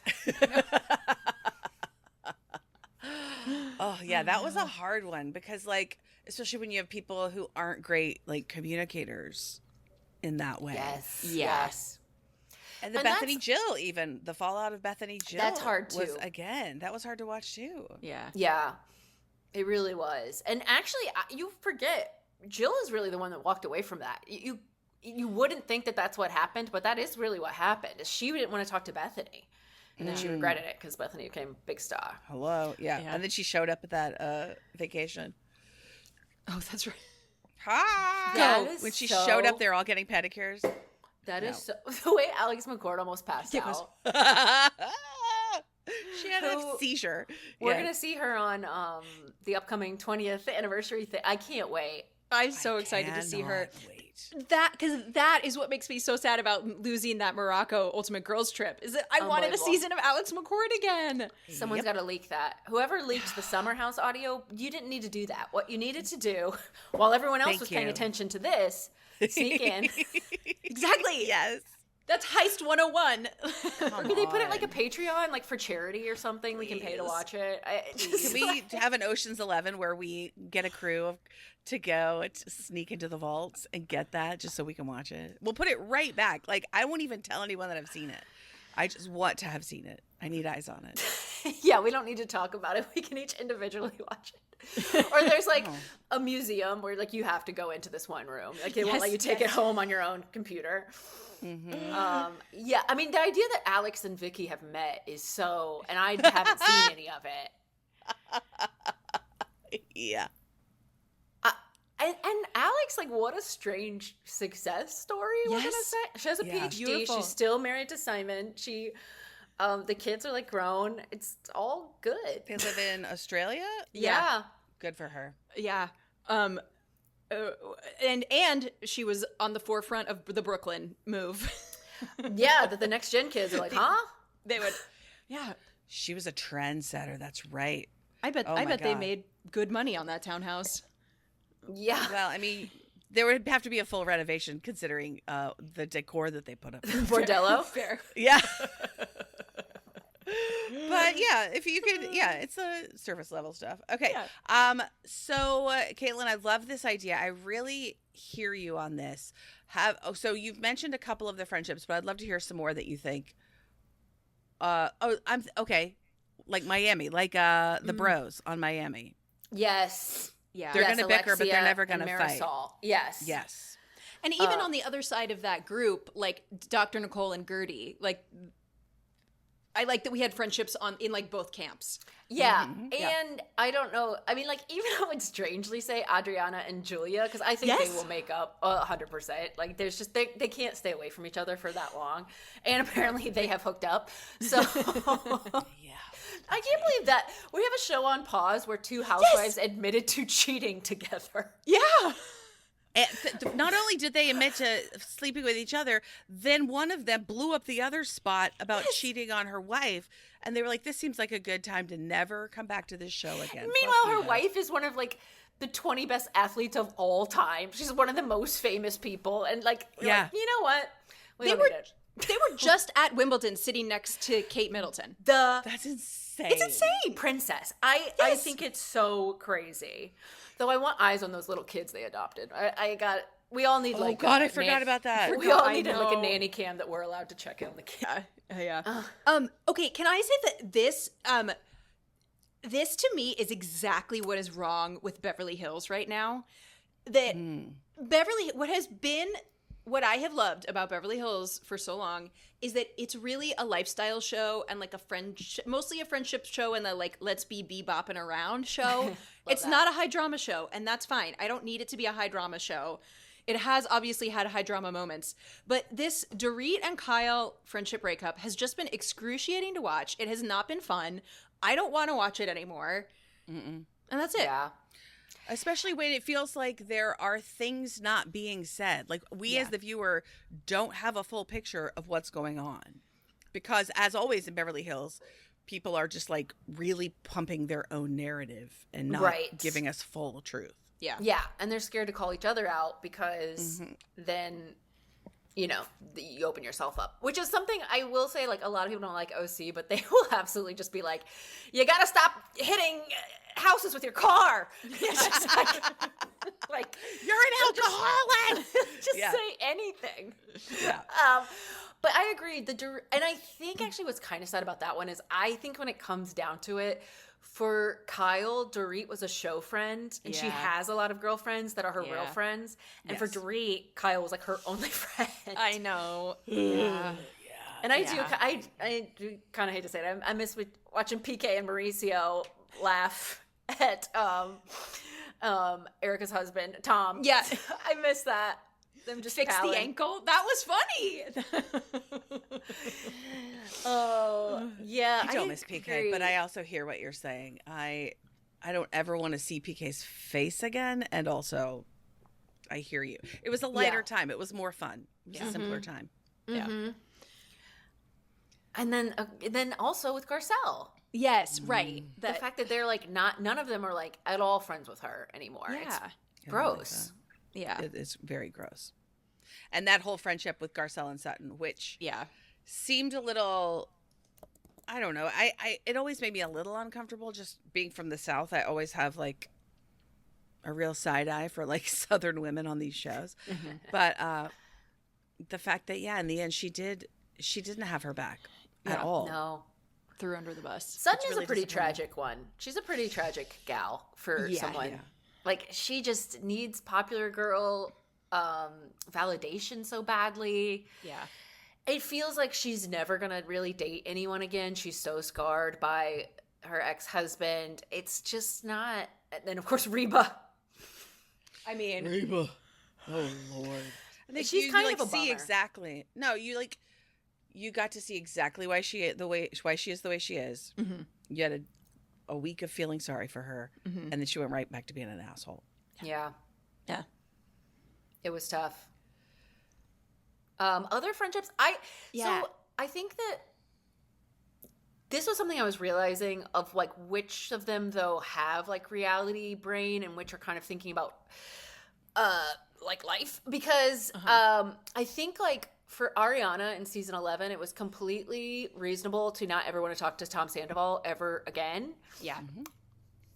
Oh yeah, that was a hard one because, like, especially when you have people who aren't great like communicators in that way. Yes. And Bethany Jill, even the fallout of Bethany Jill, that's hard too. That was hard to watch too. Yeah, it really was. And actually, you forget, Jill is really the one that walked away from that. You wouldn't think that that's what happened, but that is really what happened. She didn't want to talk to Bethany, and then she regretted it because Bethany became a big star. And then she showed up at that vacation. Oh, that's right. When she showed up, they're all getting pedicures. That is so, the way Alex McCord almost passed out. She had a seizure. We're gonna see her on the upcoming 20th anniversary thing. I can't wait. I'm so excited to see her. Because that is what makes me so sad about losing that Morocco Ultimate Girls trip, is that I wanted a season of Alex McCord again. Someone's got to leak that. Whoever leaked the Summer House audio, you didn't need to do that. What you needed to do, while everyone else was paying attention to this, sneak in. Exactly. Yes. That's Heist 101. Could they put it like a Patreon, like for charity or something? We can pay to watch it. Can we have an Ocean's 11 where we get a crew to go to sneak into the vaults and get that just so we can watch it? We'll put it right back. Like, I won't even tell anyone that I've seen it. I just want to have seen it. I need eyes on it. Yeah, we don't need to talk about it. We can each individually watch it. Or there's like a museum where like you have to go into this one room. Like they won't let you take it home on your own computer. Mm-hmm. Yeah, I mean the idea that Alex and Vicky have met is so, and I haven't seen any of it. Yeah. And Alex, like, what a strange success story, we're gonna say. She has a PhD. Beautiful. She's still married to Simon. She, the kids are, like, grown. It's all good. They live in Australia? Yeah. Good for her. Yeah. And she was on the forefront of the Brooklyn move. Yeah, that the Next Gen kids are like, huh? They would, yeah. She was a trendsetter. That's right. I bet they made good money on that townhouse. Yeah. Well, I mean, there would have to be a full renovation considering the decor that they put up. Bordello? Fair. Yeah. But yeah, if you could, it's the surface level stuff. Okay. Yeah. So Caitlin, I love this idea. I really hear you on this. So you've mentioned a couple of the friendships, but I'd love to hear some more that you think. I'm okay. Like Miami, like the bros on Miami. Yes. Yeah. They're going to bicker, but they're never going to fight. Yes. Yes. And even on the other side of that group, like Dr. Nicole and Gertie, like I like that we had friendships in like both camps. Yeah. Mm-hmm. And I don't know. I mean, like, even I would strangely say Adriana and Julia, because I think they will make up 100%. Like, there's just, they can't stay away from each other for that long. And apparently they have hooked up. So, yeah. I can't believe that we have a show on pause where two housewives admitted to cheating together. Yeah. And not only did they admit to sleeping with each other, then one of them blew up the other spot about cheating on her wife. And they were like, this seems like a good time to never come back to this show again. Meanwhile, her wife is one of like the 20 best athletes of all time. She's one of the most famous people. And like, like, you know what? They were just at Wimbledon sitting next to Kate Middleton. That's insane. It's insane. Princess. I think it's so crazy. Though I want eyes on those little kids they adopted. We all need like. Oh God, I forgot about that. We all need like a nanny cam that we're allowed to check in on the kid. Yeah. Okay, can I say that this to me is exactly what is wrong with Beverly Hills right now. That what I have loved about Beverly Hills for so long is that it's really a lifestyle show and like mostly a friendship show and the like let's be bebopping around show. It's not a high drama show, and that's fine. I don't need it to be a high drama show. It has obviously had high drama moments, but this Dorit and Kyle friendship breakup has just been excruciating to watch. It has not been fun. I don't want to watch it anymore. And that's it. Yeah. Especially when it feels like there are things not being said. Like we as the viewer don't have a full picture of what's going on. Because as always in Beverly Hills, people are just like really pumping their own narrative and not giving us full truth. Yeah. Yeah. And they're scared to call each other out because then, you open yourself up, which is something I will say, like a lot of people don't like OC, but they will absolutely just be like, you got to stop hitting houses with your car. It's just like you're an alcoholic. Just say anything. Yeah. But I agree. And I think actually what's kind of sad about that one is I think when it comes down to it, for Kyle, Dorit was a show friend, and she has a lot of girlfriends that are her real friends. And for Dorit, Kyle was like her only friend. I know. And I do kind of hate to say it. I miss watching PK and Mauricio laugh at Erica's husband, Tom. Yeah. I miss that. Them just fix the ankle. That was funny. Oh, yeah. I don't miss PK, but I also hear what you're saying. I don't ever want to see PK's face again, and also I hear you. It was a lighter time. It was more fun. It was a simpler time. Yeah. And then also with Garcelle. Yes, right. The fact that they're like none of them are like at all friends with her anymore. Yeah. It's gross. Yeah. It's very gross. And that whole friendship with Garcelle and Sutton, which seemed a little, I don't know. It always made me a little uncomfortable just being from the South. I always have like a real side eye for like Southern women on these shows. But the fact that, in the end she didn't have her back at all. No. Threw her under the bus. Sutton is a pretty tragic one. She's a pretty tragic gal for someone. Yeah. Like, she just needs popular girl validation so badly. Yeah. It feels like she's never going to really date anyone again. She's so scarred by her ex-husband. It's just not. And then, of course, Reba. I mean. Reba. Oh, Lord. I think she's kind of a bummer. Exactly. No, you got to see exactly why she is the way she is. You had a week of feeling sorry for her, and then she went right back to being an asshole. Yeah. It was tough. Other friendships, so I think that this was something I was realizing of, like, which of them though have like reality brain and which are kind of thinking about like life, because I think like for Ariana in season 11, it was completely reasonable to not ever want to talk to Tom Sandoval ever again. Yeah.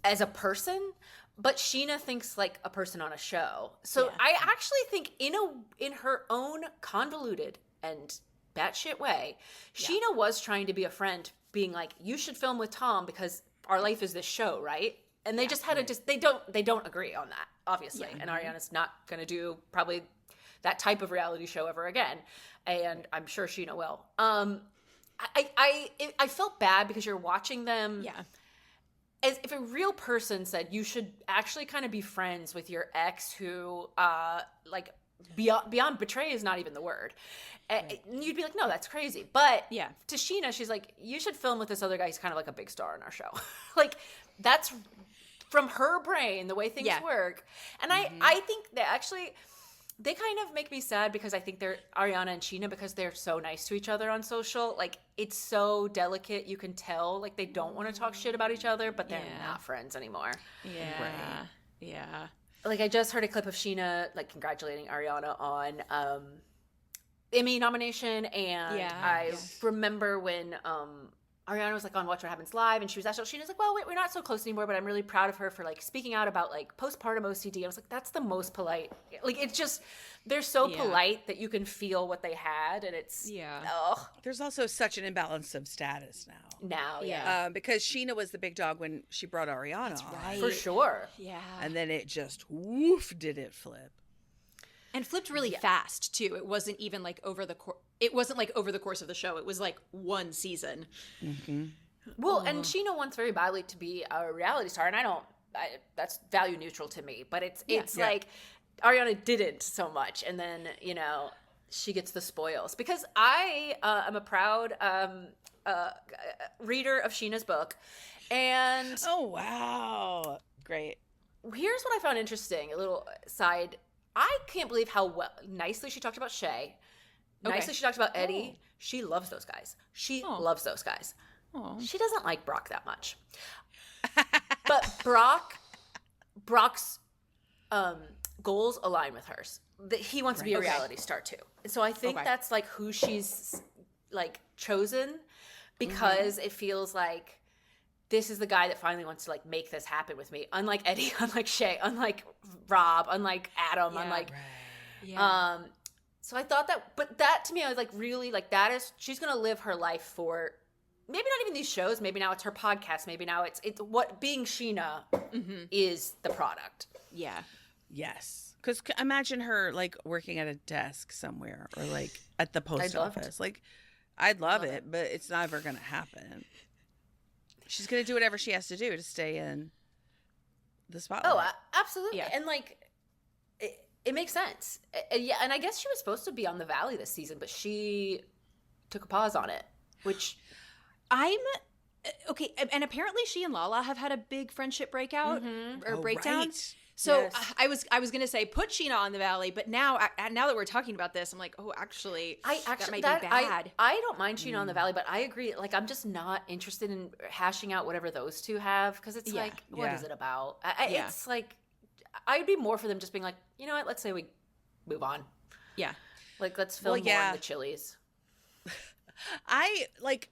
As a person, but Sheena thinks like a person on a show. So I actually think in her own convoluted and batshit way, Sheena was trying to be a friend, being like, you should film with Tom because our life is this show, right? And they just had they don't agree on that, obviously. And Ariana's not going to do probably that type of reality show ever again. And I'm sure Sheena will. I felt bad because you're watching them. Yeah. As if a real person said you should actually kind of be friends with your ex who, like, beyond betray is not even the word. Right. You'd be like, no, that's crazy. But to Sheena, she's like, you should film with this other guy. He's kind of like a big star in our show. Like, that's from her brain, the way things work. And I think that actually they kind of make me sad because I think they're Ariana and Sheena, because they're so nice to each other on social. Like, it's so delicate. You can tell, like, they don't want to talk shit about each other, but they're not friends anymore. Yeah. Right. Yeah. Like, I just heard a clip of Sheena, like, congratulating Ariana on Emmy nomination. And I remember when Ariana was like on Watch What Happens Live, and she was asked, Sheena's like, well, we're not so close anymore, but I'm really proud of her for like speaking out about like postpartum OCD. I was like, that's the most polite. Like, it's just, they're so polite that you can feel what they had, and it's There's also such an imbalance of status now. Because Sheena was the big dog when she brought Ariana on. Right. For sure. Yeah. And then it just did it flip. And flipped really fast too. It wasn't even like over the course of the show. It was like one season. Well, and Sheena wants very badly to be a reality star, and that's value neutral to me. But it's like Ariana didn't so much, and then she gets the spoils, because I am a proud reader of Sheena's book, and oh wow, great. Here's what I found interesting. A little side. I can't believe how nicely she talked about Shay. Nicely she talked about Eddie. Oh. She loves those guys. She loves those guys. Oh. She doesn't like Brock that much. But Brock's goals align with hers. He wants to be a reality star too. So I think that's like who she's like chosen, because it feels like this is the guy that finally wants to like make this happen with me. Unlike Eddie, unlike Shay, unlike Rob, unlike Adam, unlike so I thought that, but that to me, I was like, really, like, that is, she's gonna live her life for maybe not even these shows, maybe now it's her podcast, maybe now it's what being Sheena is the product. Yeah. Yes. Because imagine her like working at a desk somewhere, or like at the post office. Like, I'd love it, but it's never gonna happen. She's going to do whatever she has to do to stay in the spotlight. Oh, absolutely. Yeah. And, like, it makes sense. Yeah, and I guess she was supposed to be on The Valley this season, but she took a pause on it, which... Okay, and apparently she and Lala have had a big friendship breakout, or breakdown. Right. So I was going to say put Sheena on The Valley, but now that we're talking about this, I'm like, oh, actually, that might be bad. I don't mind Sheena on The Valley, but I agree. Like, I'm just not interested in hashing out whatever those two have, because it's like, what is it about? It's like, I'd be more for them just being like, you know what? Let's say we move on. Yeah. Like, let's film more in the Chili's. I like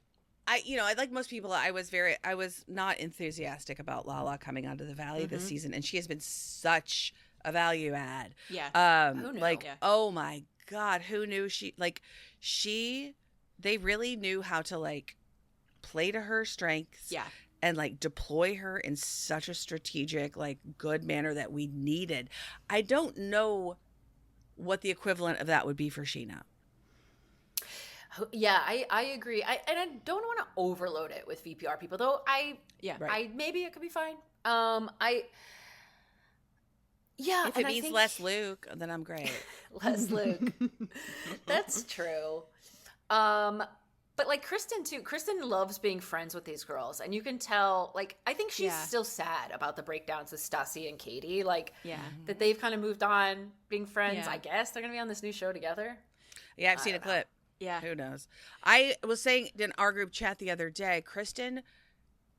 most people, I was not enthusiastic about Lala coming onto the Valley this season, and she has been such a value add. Yeah. Who knew? Like, oh my God, who knew they really knew how to like play to her strengths. Yeah. And like deploy her in such a strategic, like good manner that we needed. I don't know what the equivalent of that would be for Sheena. Yeah, I agree. I don't want to overload it with VPR people, though. Maybe it could be fine. If it means less Luke, then I'm great. Less Luke. That's true. But like Kristen too. Kristen loves being friends with these girls, and you can tell. Like, I think she's still sad about the breakdowns with Stassi and Katie. Like, that they've kind of moved on being friends. Yeah. I guess they're gonna be on this new show together. Yeah, I've seen a clip. Yeah, who knows? I was saying in our group chat the other day, Kristen.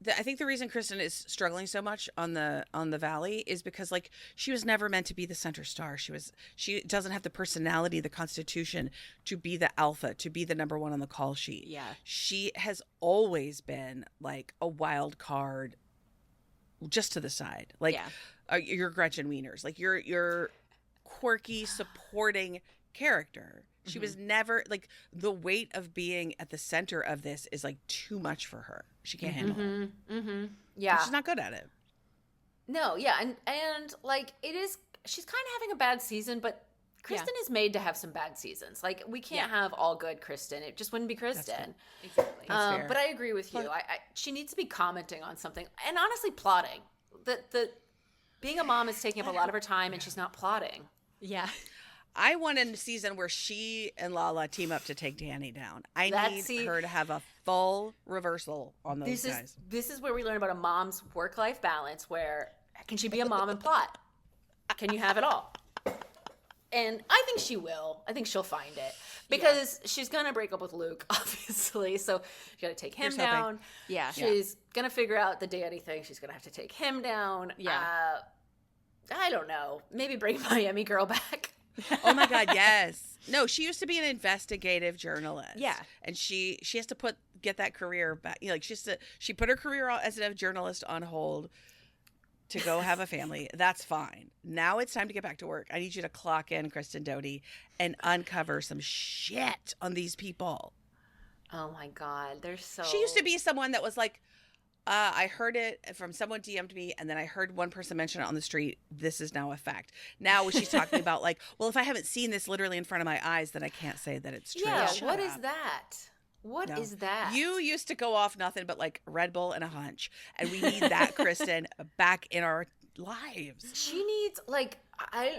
I think the reason Kristen is struggling so much on the Valley is because like she was never meant to be the center star. She doesn't have the personality, the constitution to be the alpha, to be the number one on the call sheet. Yeah. She has always been like a wild card just to the side. Like you're Gretchen Wieners. Like you're quirky supporting character. She was never like the weight of being at the center of this is like too much for her. She can't handle it. Mm-hmm. Yeah. And she's not good at it. No, yeah. And like it is, she's kind of having a bad season, but Kristen is made to have some bad seasons. Like we can't have all good Kristen. It just wouldn't be Kristen. Exactly. But I agree with you. She needs to be commenting on something and honestly plotting. The being a mom is taking up a lot of her time and she's not plotting. Yeah. I want a season where she and Lala team up to take Danny down. I need her to have a full reversal on those guys. This is where we learn about a mom's work-life balance, where can she be a mom and plot? Can you have it all? And I think she will. I think she'll find it. Because she's going to break up with Luke, obviously. So she's got to take him down. Hoping. Yeah. She's going to figure out the Danny thing. She's going to have to take him down. Yeah. I don't know. Maybe bring Miami Girl back. Oh my God, yes. No, she used to be an investigative journalist. Yeah. And she has to get that career back. You know, like she put her career as a journalist on hold to go have a family. That's fine. Now it's time to get back to work. I need you to clock in, Kristen Doty, and uncover some shit on these people. Oh my God, they're so... She used to be someone that was like, I heard it from someone DM'd me, and then I heard one person mention it on the street. This is now a fact. Now she's talking about like, well, if I haven't seen this literally in front of my eyes, then I can't say that it's true. Yeah, what is that? What is that? You used to go off nothing but like Red Bull and a hunch, and we need that Kristen back in our lives. She needs like,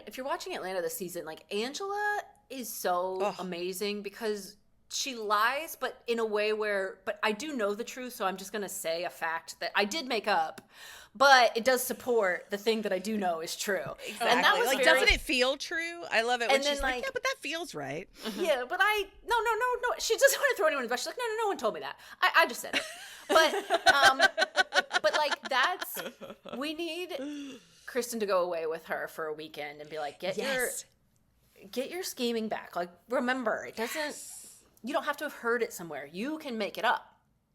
if you're watching Atlanta this season, like Angela is so amazing because she lies, but in a way but I do know the truth, so I'm just going to say a fact that I did make up, but it does support the thing that I do know is true. Exactly. And that was like, doesn't it feel true? I love it when she's like, yeah, but that feels right. Yeah, but no. She doesn't want to throw anyone in the bus. She's like, no one told me that. I just said it. But like we need Kristen to go away with her for a weekend and be like, get your scheming back. Like, remember, it doesn't... You don't have to have heard it somewhere. You can make it up.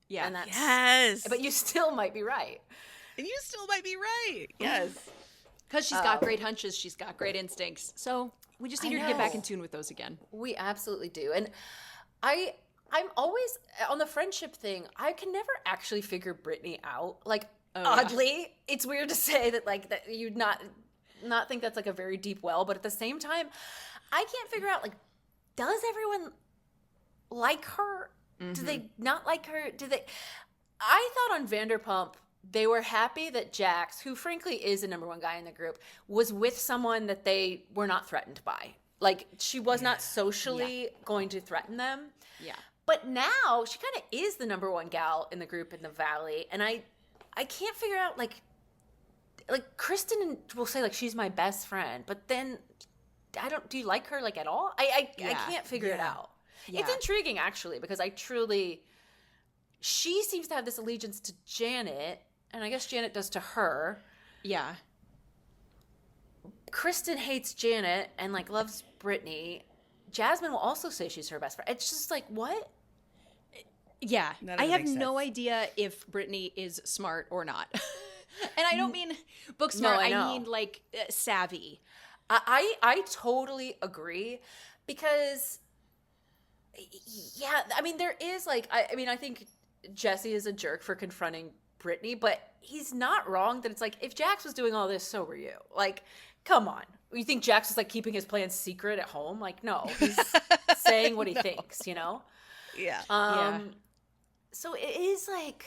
Yeah. And that's, but you still might be right. And you still might be right. Yes. Because she's got great hunches. She's got great instincts. So we just need her to get back in tune with those again. We absolutely do. And I'm always, on the friendship thing, I can never actually figure Brittany out. Like, oddly, it's weird to say that, like, that you'd not think that's, like, a very deep well. But at the same time, I can't figure out, like, does everyone... like her? Do they not like her? I thought on Vanderpump they were happy that Jax, who frankly is the number one guy in the group, was with someone that they were not threatened by. Like, she was not socially going to threaten them. Yeah. But now she kind of is the number one gal in the group in the Valley, and I can't figure out like Kristen will say like she's my best friend, but then do you like her like at all? I can't figure it out. Yeah. It's intriguing, actually, because she seems to have this allegiance to Janet, and I guess Janet does to her. Yeah. Kristen hates Janet and, like, loves Brittany. Jasmine will also say she's her best friend. It's just like, what? Yeah. None of I it have makes no sense. idea if Brittany is smart or not. And I don't mean book smart. I I know. mean like savvy. I totally agree because, yeah, I mean, there is like, I mean, I think Jesse is a jerk for confronting Brittany, but he's not wrong that it's like, if Jax was doing all this, so were you. Like, come on. You think Jax was like keeping his plans secret at home? Like, no, he's saying what he thinks, you know? Yeah. So it is like,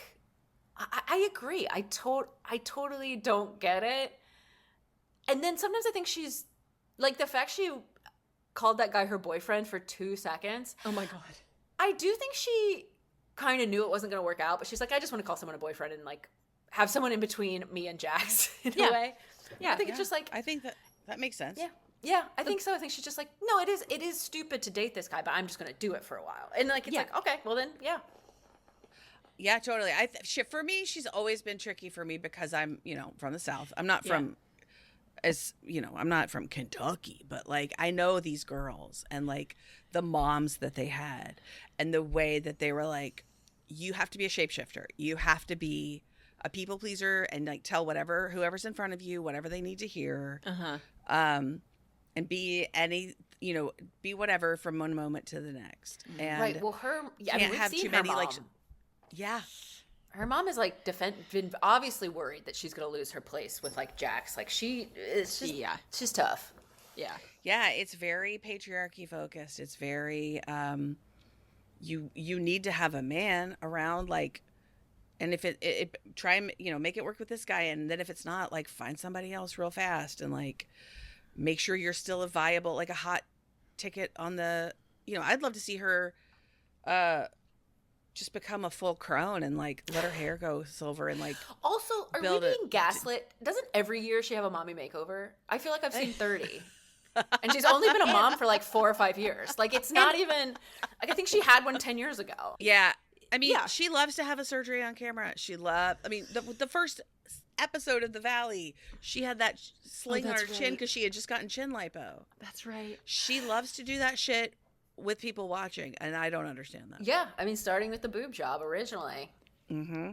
I agree. I totally don't get it. And then sometimes I think she's like, the fact she called that guy her boyfriend for 2 seconds. Oh my God. I do think she kind of knew it wasn't going to work out, but she's like, I just want to call someone a boyfriend and like have someone in between me and Jax in a way. Yeah. I think it's just like, I think that makes sense. yeah, I think so. I think she's just like, no, it is stupid to date this guy, but I'm just going to do it for a while. And like, it's like, okay, well then, yeah. Yeah, totally. For me, she's always been tricky for me because I'm, from the South. I'm not from, I'm not from Kentucky, but like I know these girls and like the moms that they had and the way that they were like, you have to be a shapeshifter. You have to be a people pleaser and like tell whoever's in front of you, whatever they need to hear. And be be whatever from one moment to the next. And Right. Well, can't we've have seen too her many mom. yeah. Her mom is like been obviously worried that she's going to lose her place with like Jax. Like it's just, she's tough. Yeah. Yeah, it's very patriarchy focused. It's very you need to have a man around, like, and if it try and make it work with this guy, and then if it's not, like, find somebody else real fast, and like make sure you're still a viable, like a hot ticket on the I'd love to see her just become a full crone and like let her hair go silver and like Also, are we build being gaslit? Doesn't every year she have a mommy makeover? I feel like I've seen 30. And she's only been a mom for like 4 or 5 years. Like, it's not even like, I think she had one 10 years ago. Yeah. I mean, she loves to have a surgery on camera. The first episode of The Valley, she had that sling on her chin because she had just gotten chin lipo. That's right. She loves to do that shit with people watching, and I don't understand that. Yeah, I mean, starting with the boob job originally. Mm-hmm.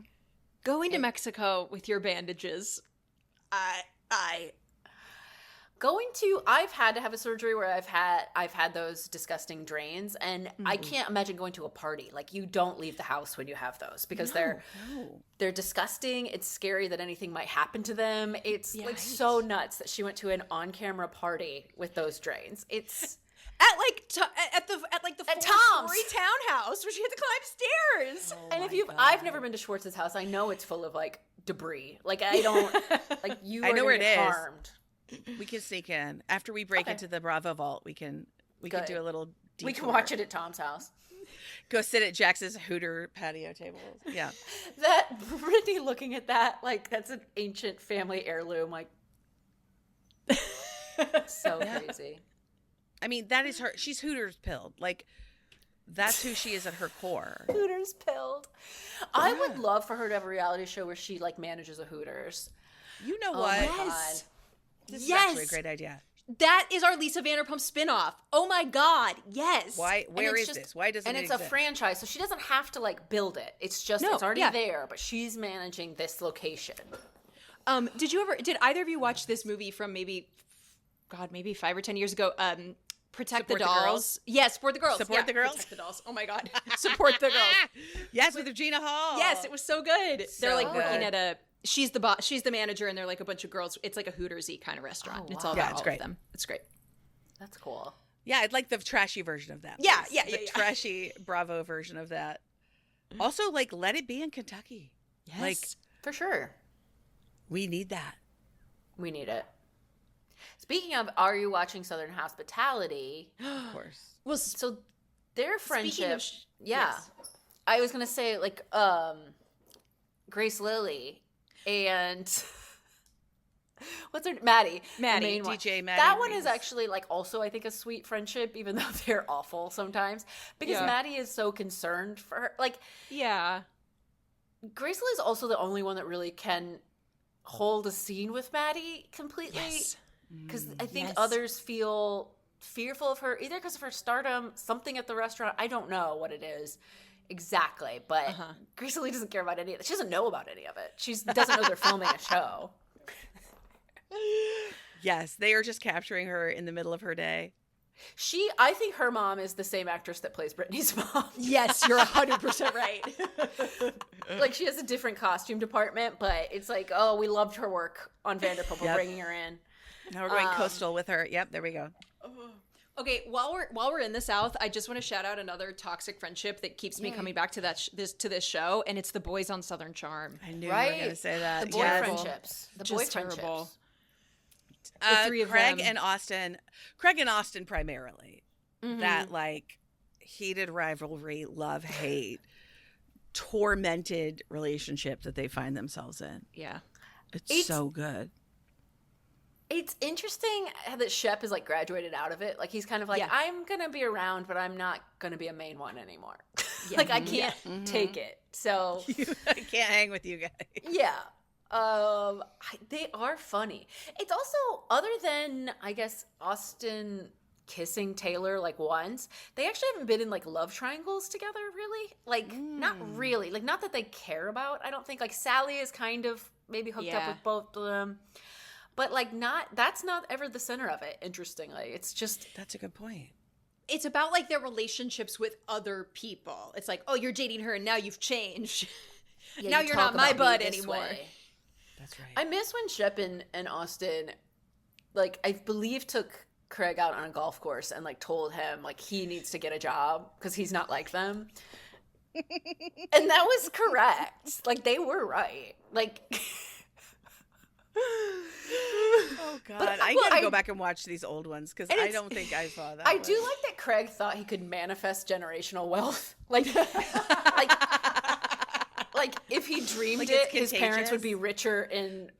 Going to Mexico with your bandages, I've had to have a surgery where I've had those disgusting drains, and I can't imagine going to a party. Like, you don't leave the house when you have those because they're disgusting. It's scary that anything might happen to them. It's like so nuts that she went to an on-camera party with those drains. It's at the Tom's townhouse where she had to climb stairs. I've never been to Schwartz's house. I know it's full of like debris. Like, I don't like you. I know where it is. Harmed. We can sneak in after we break into the Bravo vault. We can do a little detour. We can watch it at Tom's house. Go sit at Jax's Hooter patio tables. Yeah. That Brittany looking at that, like, that's an ancient family heirloom. Like, so crazy. I mean, that is her. She's Hooters pilled. Like, that's who she is at her core. Hooters pilled. I would love for her to have a reality show where she like manages a Hooters. You know Oh what? my God. This is actually a great idea. That is our Lisa Vanderpump spinoff. Oh my God, yes. Why? Where is this? Why doesn't it exist? And it's a franchise, so she doesn't have to like build it. It's just it's already there, but she's managing this location. Did either of you watch this movie from maybe 5 or 10 years ago? Protect the Dolls. Yes, Support the Girls. Support the Girls? Protect the Dolls. Oh my God. Support the Girls. Yes, with Regina Hall. Yes, it was so good. They're like working good. at she's the manager, and they're like a bunch of girls. It's like a Hooters-y kind of restaurant. Oh, It's wow. all Yeah, about it's all great. of them. It's great. That's cool. Yeah, I'd like the trashy version of that. Yeah, please. The trashy Bravo version of that. Also, like, let it be in Kentucky. Yes. Like, For sure. we need that. We need it. Speaking of, are you watching Southern Hospitality? Of course. Well, So their friendship. of yes. I was going to say, like, Grace Lilly and what's her Maddie. the main one. DJ Maddie. That one is Reeves. actually like also I think a sweet friendship, even though they're awful sometimes, because Yeah. Maddie is so concerned for her. Like, yeah. Grace Lilly is also the only one that really can hold a scene with Maddie completely, Yes. because I think Yes. others feel fearful of her, either because of her stardom, something at the restaurant. I don't know what it is exactly, but Grace Lee doesn't care about any of it. She doesn't know about any of it. She doesn't know they're filming a show. Yes, they are just capturing her in the middle of her day. I think her mom is the same actress that plays Brittany's mom. Yes, you're 100% right. Like, she has a different costume department, but it's like, oh, we loved her work on Vanderpump. We're bringing her in. Now we're going coastal with her. Yep, there we go. Okay, while we're in the South, I just want to shout out another toxic friendship that keeps me coming back to this show, and it's the boys on Southern Charm. I knew you were going to say that. The boy friendships. The boy friendships. Terrible. The three of Craig them. and Austin primarily. That like heated rivalry, love, hate, tormented relationship that they find themselves in. Yeah. It's so good. It's interesting that Shep is like graduated out of it. Like, he's kind of like, I'm going to be around, but I'm not going to be a main one anymore. Like, I can't take it. So I can't hang with you guys. Yeah. They are funny. It's also, other than, I guess, Austin kissing Taylor like once, they actually haven't been in like love triangles together, really. Like, not really. Like, not that they care about. I don't think, like, Sally is kind of maybe hooked up with both of them. But like, that's not ever the center of it, interestingly. It's just, that's a good point. It's about like their relationships with other people. It's like, oh, you're dating her and now you've changed. Now you're not my bud anymore. That's right. I miss when Shep and Austin, like, I believe took Craig out on a golf course and like told him like he needs to get a job because he's not like them. And that was correct. Like, they were right. Like, oh God, I gotta go back and watch these old ones because I don't think I saw that. I do like that Craig thought he could manifest generational wealth. Like, like if he dreamed like it, his parents would be richer in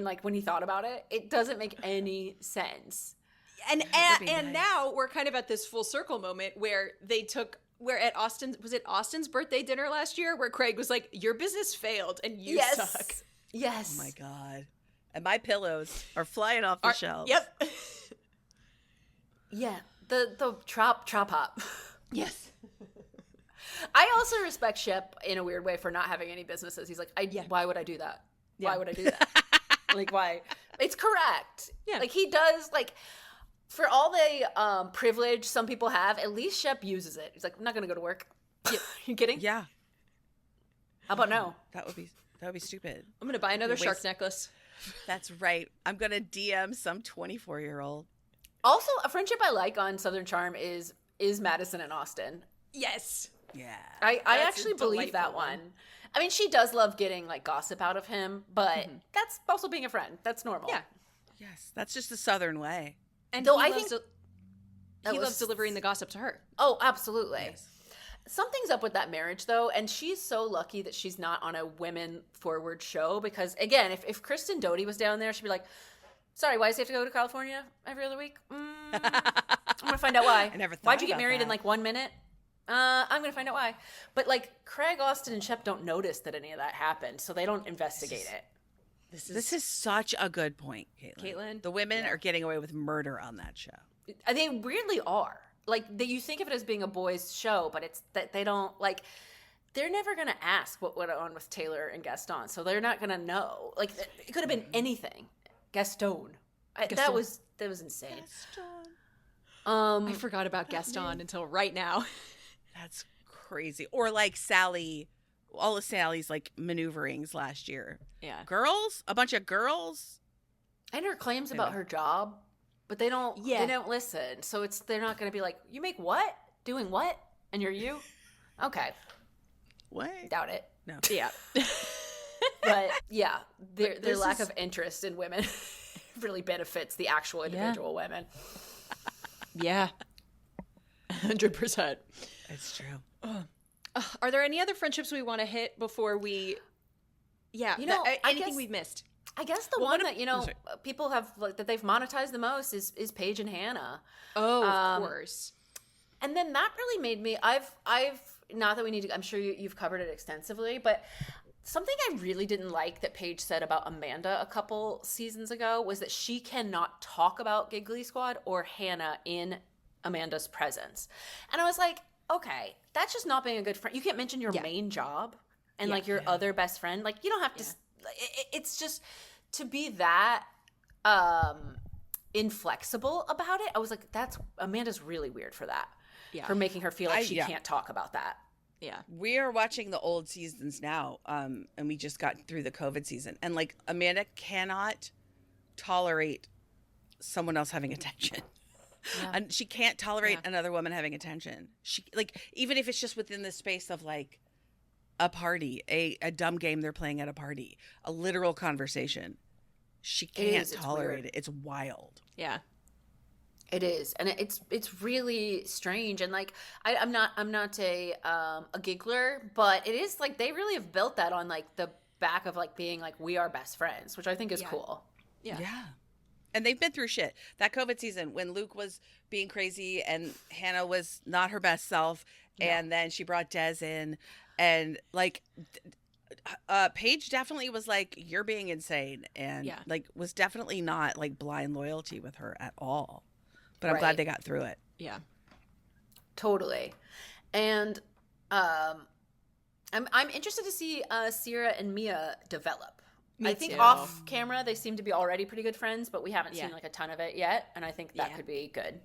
like when he thought about it. It doesn't make any sense. And now we're kind of at this full circle moment where at Austin's birthday dinner last year where Craig was like, your business failed and you suck. Yes. Oh my God. And my pillows are flying off the shelves. Yep. Yeah. The chop hop. Yes. I also respect Shep in a weird way for not having any businesses. He's like, why would I do that? Yeah. Why would I do that? Like, why? It's correct. Yeah. Like, he does, like, for all the privilege some people have, at least Shep uses it. He's like, I'm not going to go to work. You kidding? Yeah. How about no? That would be stupid. I'm going to buy another shark necklace. That's right. I'm going to DM some 24-year-old. Also, a friendship I like on Southern Charm is Madison and Austin. Yes. Yeah. I actually believe that one. I mean, she does love getting like gossip out of him, but that's also being a friend. That's normal. Yeah. Yes. That's just the Southern way. And though he loves delivering the gossip to her. Oh, absolutely. Yes. Something's up with that marriage, though, and she's so lucky that she's not on a women-forward show because, again, if Kristen Doty was down there, she'd be like, sorry, why does he have to go to California every other week? I'm going to find out why. I never thought Why'd you get about married that. in, like, 1 minute? I'm going to find out why. But, like, Craig, Austin, and Shep don't notice that any of that happened, so they don't investigate it. This is such a good point, Caitlin. The women are getting away with murder on that show. They weirdly are. Like, you think of it as being a boys' show, but it's that they don't, like, they're never going to ask what went on with Taylor and Gaston, so they're not going to know. Like, it could have been anything. Gaston. That was insane. Gaston. I forgot about Gaston until right now. That's crazy. Or, like, Sally, all of Sally's, like, maneuverings last year. Yeah. Girls? A bunch of girls? And her claims about her job. But they don't listen. So they're not going to be like, you make what? Doing what? And you're you? Okay. What? Doubt it. No. Yeah. But yeah, their lack of interest in women really benefits the actual individual women. Yeah. 100%. It's true. Are there any other friendships we want to hit before we... Yeah. Anything we've missed? I guess the one that, people have, like, that they've monetized the most is Paige and Hannah. Oh, of course. And then that really made me, I've not that we need to, I'm sure you've covered it extensively, but something I really didn't like that Paige said about Amanda a couple seasons ago was that she cannot talk about Giggly Squad or Hannah in Amanda's presence. And I was like, okay, that's just not being a good friend. You can't mention your main job and like your other best friend. Like you don't have to, it's just to be that inflexible about it. I was like, Amanda's really weird for that. Yeah. For making her feel like she can't talk about that. Yeah. We are watching the old seasons now. And we just got through the COVID season. And like Amanda cannot tolerate someone else having attention. Yeah. And she can't tolerate another woman having attention. She like, even if it's just within the space of like a party, a dumb game they're playing at a party, a literal conversation. She can't tolerate it. It's wild. Yeah. It is, and it's really strange, and like I'm not a giggler, but it is like they really have built that on like the back of like being like we are best friends, which I think is cool. Yeah. And they've been through shit. That COVID season when Luke was being crazy and Hannah was not her best self, and then she brought Des in, and like Paige definitely was like, you're being insane, and like was definitely not like blind loyalty with her at all. But I'm glad they got through it. Yeah. Totally. And I'm interested to see Sierra and Mia develop. I think off camera they seem to be already pretty good friends, but we haven't seen like a ton of it yet, and I think that could be good.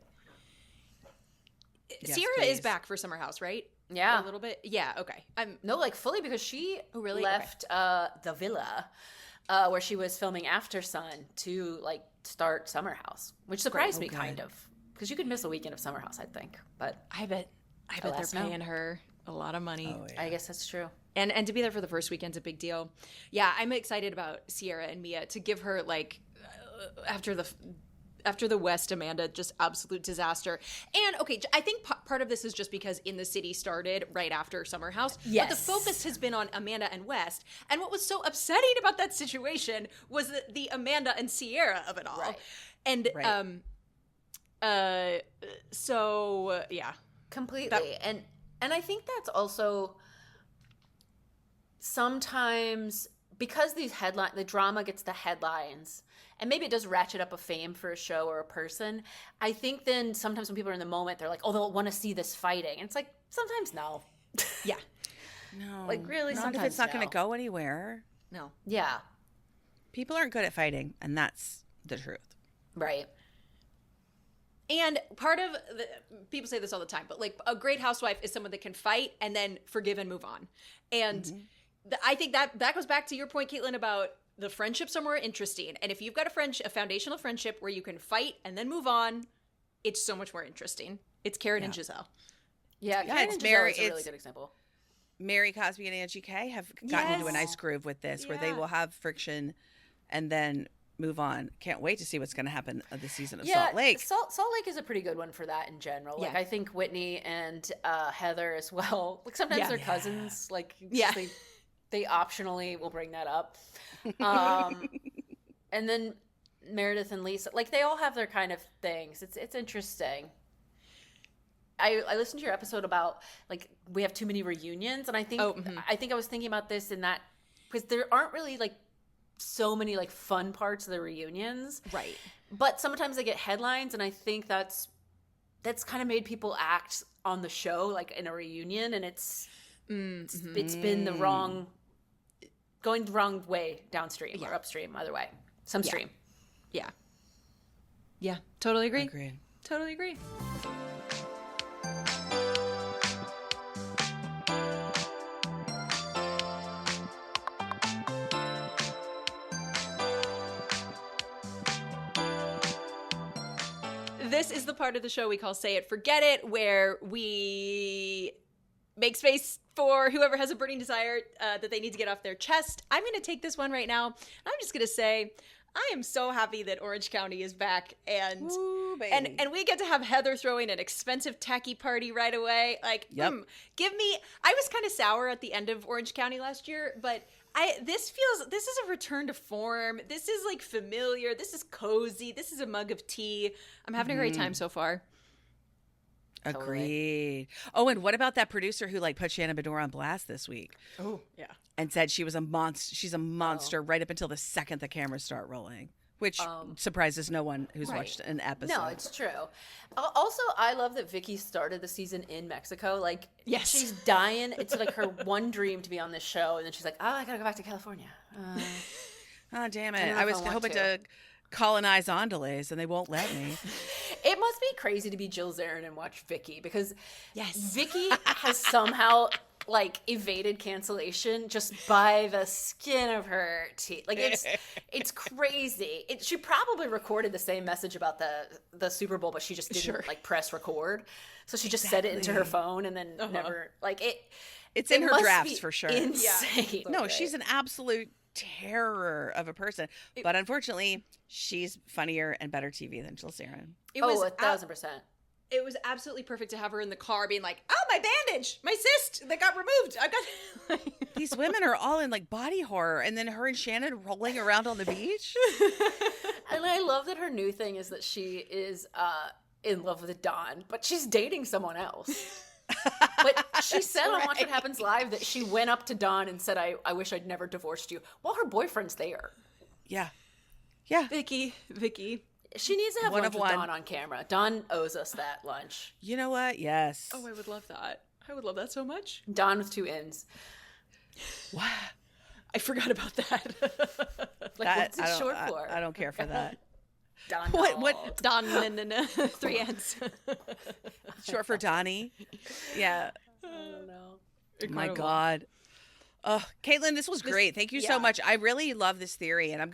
Yes, Sierra is back for Summer House, right? Yeah. A little bit. Yeah, okay. No, like fully, because she left the villa where she was filming After Sun to like start Summer House, which surprised me kind of, because you could miss a weekend of Summer House, I think. But I bet they're paying her a lot of money. Oh, yeah. I guess that's true. And to be there for the first weekend's a big deal. Yeah, I'm excited about Sierra and Mia to give her like after the West Amanda just absolute disaster. And okay, I think part of this is just because In the City started right after Summer House. Yes. But the focus has been on Amanda and West. And what was so upsetting about that situation was the Amanda and Sierra of it all. Right. And so yeah, completely. And I think that's also sometimes because the drama gets the headlines, and maybe it does ratchet up a fame for a show or a person. I think then sometimes when people are in the moment, they're like, oh, they'll want to see this fighting. And it's like, sometimes no. Yeah. No. Like really, not sometimes if it's not going to go anywhere. No. Yeah. People aren't good at fighting, and that's the truth. Right. And part of people say this all the time, but like a great housewife is someone that can fight and then forgive and move on. And I think that goes back to your point, Caitlin, about the friendships are more interesting. And if you've got a foundational friendship where you can fight and then move on, it's so much more interesting. It's Karen and Giselle. Yeah, Karen and Giselle is a really good example. Mary Cosby and Angie K have gotten into a nice groove with this, where they will have friction and then move on. Can't wait to see what's going to happen this season of Salt Lake. Salt Lake is a pretty good one for that in general. Like I think Whitney and Heather as well. Like sometimes they're cousins. Like they optionally will bring that up. And then Meredith and Lisa, like they all have their kind of things. It's interesting. I listened to your episode about like we have too many reunions, and I think I was thinking about this in that because there aren't really like so many like fun parts of the reunions, right? But sometimes they get headlines, and I think that's kind of made people act on the show like in a reunion, and it's been going the wrong way downstream or upstream, either way, some stream. Yeah, totally agree. Agreed. Totally agree. This is the part of the show we call Say It, Forget It, where we make space for whoever has a burning desire that they need to get off their chest. I'm going to take this one right now. I'm just going to say I am so happy that Orange County is back, and Ooh, and we get to have Heather throwing an expensive tacky party right away. Like, give me. I was kind of sour at the end of Orange County last year, but this is a return to form. This is like familiar. This is cozy. This is a mug of tea. I'm having a great time so far. Agreed. Oh, and what about that producer who like put Shannon Bedore on blast this week? Oh, yeah. And said she was a monster. She's a monster right up until the second the cameras start rolling. Which surprises no one who's right. watched an episode. No, it's true. Also, I love that Vicky started the season in Mexico. Like, Yes. she's dying. It's like her one dream to be on this show. And then she's like, oh, I got to go back to California. Oh, damn I it. don't know I if was I want hoping to. to colonize Andelys, and they won't let me. It must be crazy to be Jill Zarin and watch Vicky, because Yes. Vicky has somehow like evaded cancellation just by the skin of her teeth. Like, it's crazy. She probably recorded the same message about the Super Bowl, but she just didn't like press record. So she just said it into her phone and then never like it. It's in her must drafts be for sure. Insane. No, she's an absolute terror of a person. But unfortunately, she's funnier and better TV than Jill Zarin. It was 1,000%. It was absolutely perfect to have her in the car being like, oh, my bandage, my cyst that got removed. I got These women are all in like body horror, and then her and Shannon rolling around on the beach. And I love that her new thing is that she is in love with Don, but she's dating someone else. But she said on Watch What Happens Live that she went up to Don and said, I wish I'd never divorced you, while her boyfriend's there. Yeah. Vicky. She needs to have One lunch of with one. Don on camera. Don owes us that lunch. You know what? Yes. Oh, I would love that. I would love that so much. Don with 2 N's. Wow. I forgot about that. Like, what's it short I for? I don't care for that. Don. What? Don, no. 3 N's. Short for Donnie. Yeah. I don't know. My God. Oh, Caitlin, this was great. Thank you so much. I really love this theory, and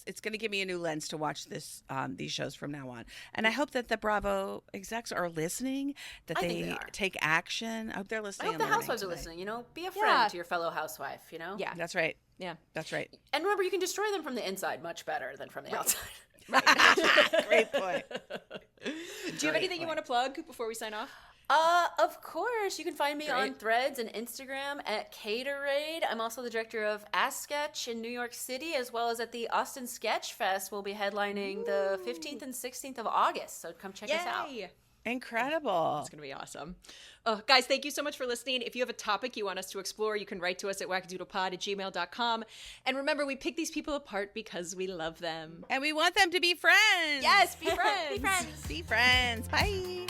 it's gonna give me a new lens to watch these shows from now on. And I hope that the Bravo execs are listening, that they take action. I hope they're I listening. hope the housewives are listening. You know, be a friend to your fellow housewife. You know. Yeah. That's right. Yeah. That's right. And remember, you can destroy them from the inside much better than from the outside. Great point. Do you have anything you want to plug before we sign off? Of course. You can find me on Threads and Instagram at Caterade. I'm also the director of Ask Sketch in New York City, as well as at the Austin Sketch Fest. We'll be headlining the 15th and 16th of August, so come check us out. Incredible. It's going to be awesome. Guys, thank you so much for listening. If you have a topic you want us to explore, you can write to us at wackadoodlepod@gmail.com. And remember, we pick these people apart because we love them. And we want them to be friends. Yes, be friends. Be friends. Be friends. Bye.